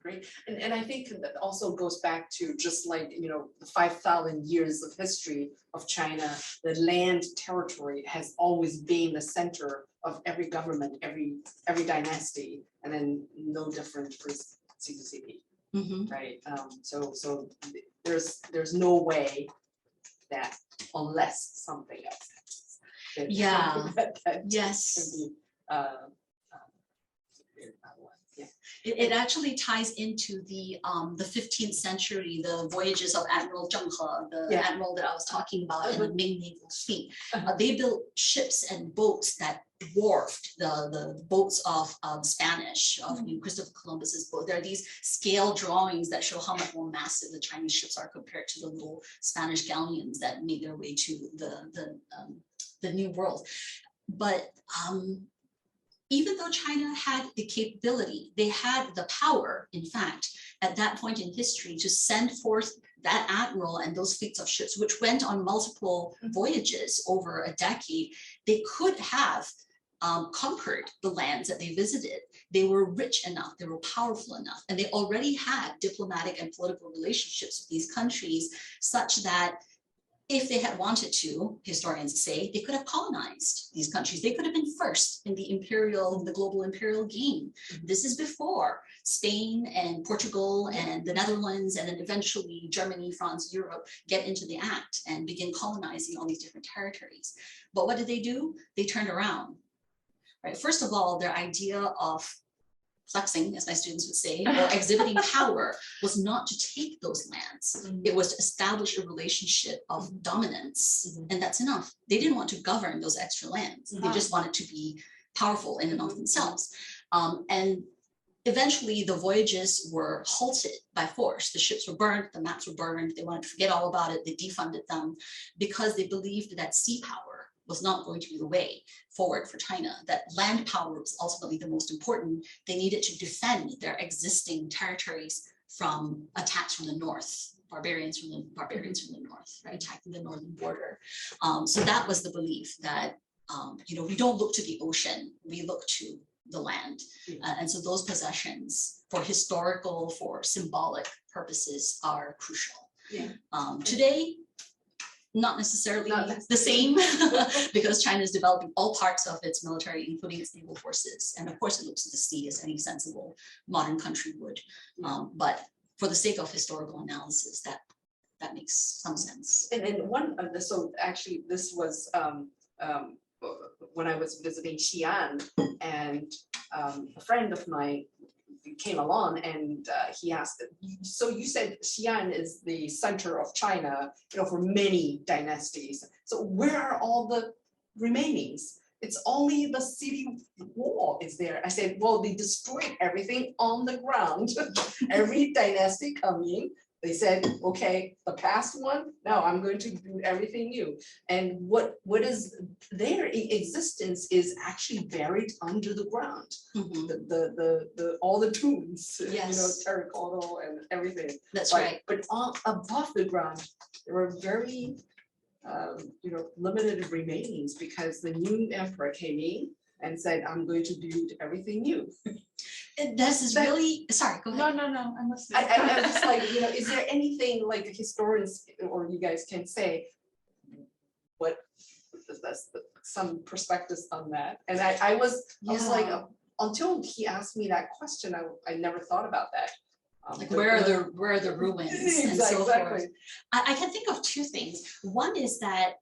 Great. And I think that also goes back to just like, the 5,000 years of history of China, the land territory has always been the center of every government, every dynasty, and then no different for CCP, right? So there's no way that unless something else happens. Yes. Can be, It actually ties into the 15th century, the voyages of Admiral Zheng He, the admiral that I was talking about, and the Ming naval fleet. They built ships and boats that dwarfed the boats of the Spanish, of Christopher Columbus's boat. There are these scale drawings that show how much more massive the Chinese ships are compared to the little Spanish galleons that made their way to the New World. But even though China had the capability, they had the power, in fact, at that point in history to send forth that admiral and those fleets of ships, which went on multiple voyages over a decade. They could have conquered the lands that they visited. They were rich enough, they were powerful enough, and they already had diplomatic and political relationships with these countries such that if they had wanted to, historians say, they could have colonized these countries. They could have been first in the global imperial game. This is before Spain and Portugal and the Netherlands, and then eventually Germany, France, Europe get into the act and begin colonizing all these different territories. But what did they do? They turned around, right? First of all, their idea of flexing, as my students would say, or exhibiting power was not to take those lands. It was to establish a relationship of dominance, and that's enough. They didn't want to govern those extra lands. They just wanted to be powerful in and of themselves. And eventually the voyages were halted by force. The ships were burned, the maps were burned. They wanted to forget all about it. They defunded them because they believed that sea power was not going to be the way forward for China, that land power was ultimately the most important. They needed to defend their existing territories from attacks from the north, barbarians from the north, right, attacking the northern border. So that was the belief that, we don't look to the ocean, we look to the land. And so those possessions for historical, for symbolic purposes are crucial. Today, not necessarily the same because China is developing all parts of its military, including its naval forces. And of course, it looks at the sea as any sensible modern country would. But for the sake of historical analysis, that makes some sense. And one of the, so actually this was when I was visiting Xi'an, and a friend of mine came along and he asked, so you said Xi'an is the center of China, for many dynasties. So where are all the remainings? It's only the city wall is there. I said, well, they destroyed everything on the ground. Every dynasty coming, they said, okay, the past one, now I'm going to do everything new. And what is their existence is actually buried under the ground. The all the tombs, terracotta and everything. That's right. But above the ground, there were very limited remainings because the new emperor came in and said, I'm going to build everything new. This is really, sorry, go ahead. No, I'm listening. I'm just like, is there anything like historians or you guys can say, what some perspectives on that? And I was like, until he asked me that question, I never thought about that. Like where are the ruins and so forth. I can think of two things. One is that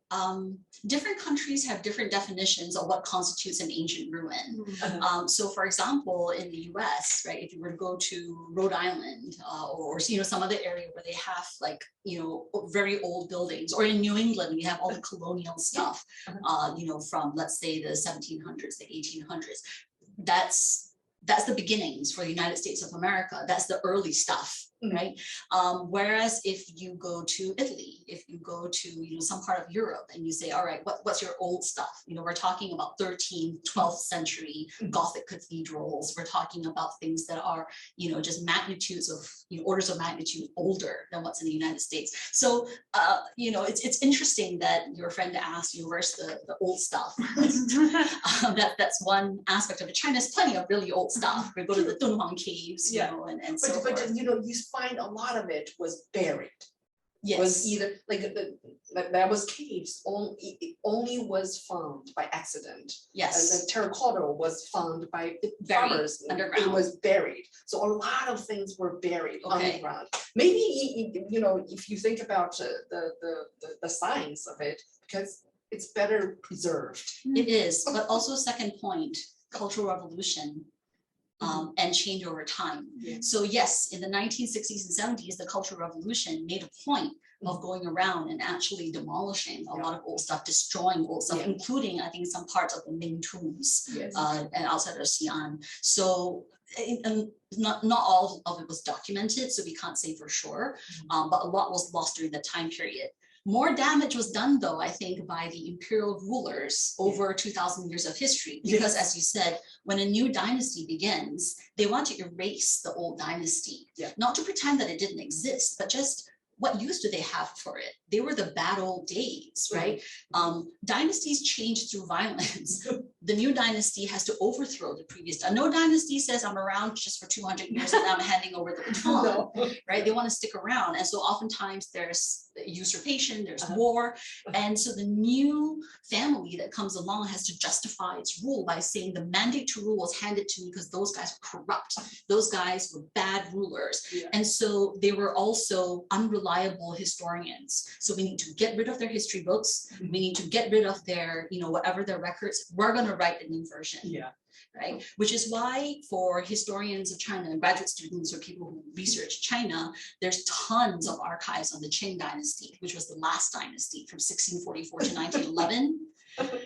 different countries have different definitions of what constitutes an ancient ruin. So for example, in the US, right, if you were to go to Rhode Island or some other area where they have like, very old buildings, or in New England, we have all the colonial stuff, from let's say the 1700s, the 1800s. That's the beginnings for the United States of America. That's the early stuff, right? Whereas if you go to Italy, if you go to some part of Europe, and you say, all right, what's your old stuff? We're talking about 13th, 12th century Gothic cathedrals. We're talking about things that are just magnitudes of orders of magnitude older than what's in the United States. So it's interesting that your friend asked where's the old stuff. That's one aspect of it. China has plenty of really old stuff. We go to the Dunhuang caves, and so forth. But you find a lot of it was buried. Yes. Was either like that was caves only was found by accident. Yes. And the terracotta was found by farmers. Underground. It was buried. So a lot of things were buried underground. Maybe if you think about the science of it, because it's better preserved. It is, but also second point, cultural revolution. And change over time. So yes, in the 1960s and 70s, the Cultural Revolution made a point of going around and actually demolishing a lot of old stuff, destroying old stuff, including, I think, some parts of the Ming tombs and outside of Xi'an. So not all of it was documented, so we can't say for sure, but a lot was lost during the time period. More damage was done, though, I think, by the imperial rulers over 2,000 years of history. Because as you said, when a new dynasty begins, they want to erase the old dynasty, not to pretend that it didn't exist, but just what use do they have for it? They were the bad old days, right? Dynasties change through violence. the new dynasty has to overthrow the previous. No dynasty says I'm around just for 200 years and I'm handing over the baton, No. right? They want to stick around. And so oftentimes there's usurpation, there's war. And so the new family that comes along has to justify its rule by saying the mandate to rule was handed to me because those guys were corrupt. Those guys were bad rulers. Yeah. And so they were also unreliable historians. So we need to get rid of their history books. We need to get rid of their, whatever their records. We're going to write a new version. Yeah. Right? Which is why for historians of China and graduate students or people who research China, there's tons of archives on the Qing dynasty, which was the last dynasty from 1644 to 1911.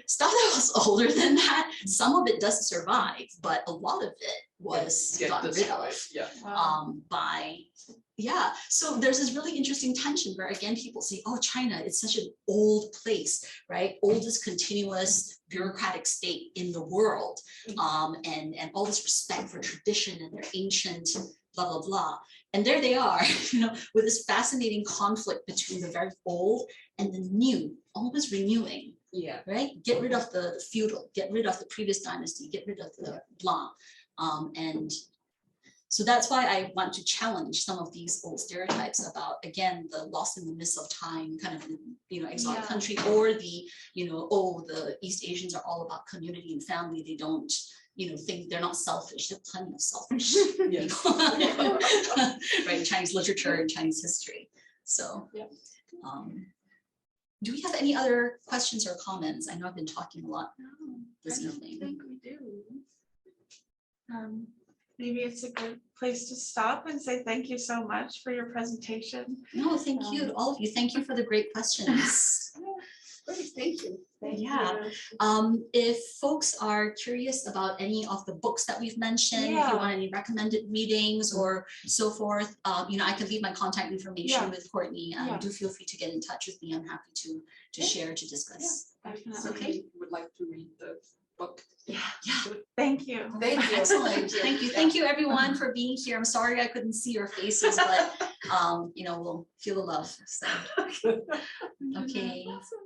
Stuff that was older than that. Some of it does survive, but a lot of it was gotten rid of. Yeah. So there's this really interesting tension where again people say, oh, China, it's such an old place, right? Oldest continuous bureaucratic state in the world, and all this respect for tradition and their ancient blah blah blah. And there they are, with this fascinating conflict between the very old and the new, always renewing. Yeah. Right? Get rid of the feudal, get rid of the previous dynasty, get rid of the blanc. And so that's why I want to challenge some of these old stereotypes about, again, the lost in the mist of time kind of, exotic country, or the, the East Asians are all about community and family. They don't, think they're not selfish. They're plenty of selfish people, right? In Chinese literature and Chinese history. So, do we have any other questions or comments? I know I've been talking a lot this evening. I think we do. Maybe it's a good place to stop and say thank you so much for your presentation. No, thank you, all of you. Thank you for the great questions. Great, thank you. If folks are curious about any of the books that we've mentioned, if you want any recommended readings or so forth, I can leave my contact information with Courtney. Do feel free to get in touch with me. I'm happy to share, to discuss. Definitely. Okay. Would like to read the book. Thank you. Thank you. Excellent. Thank you everyone for being here. I'm sorry I couldn't see your faces, but we'll feel the love. So. Okay. Awesome.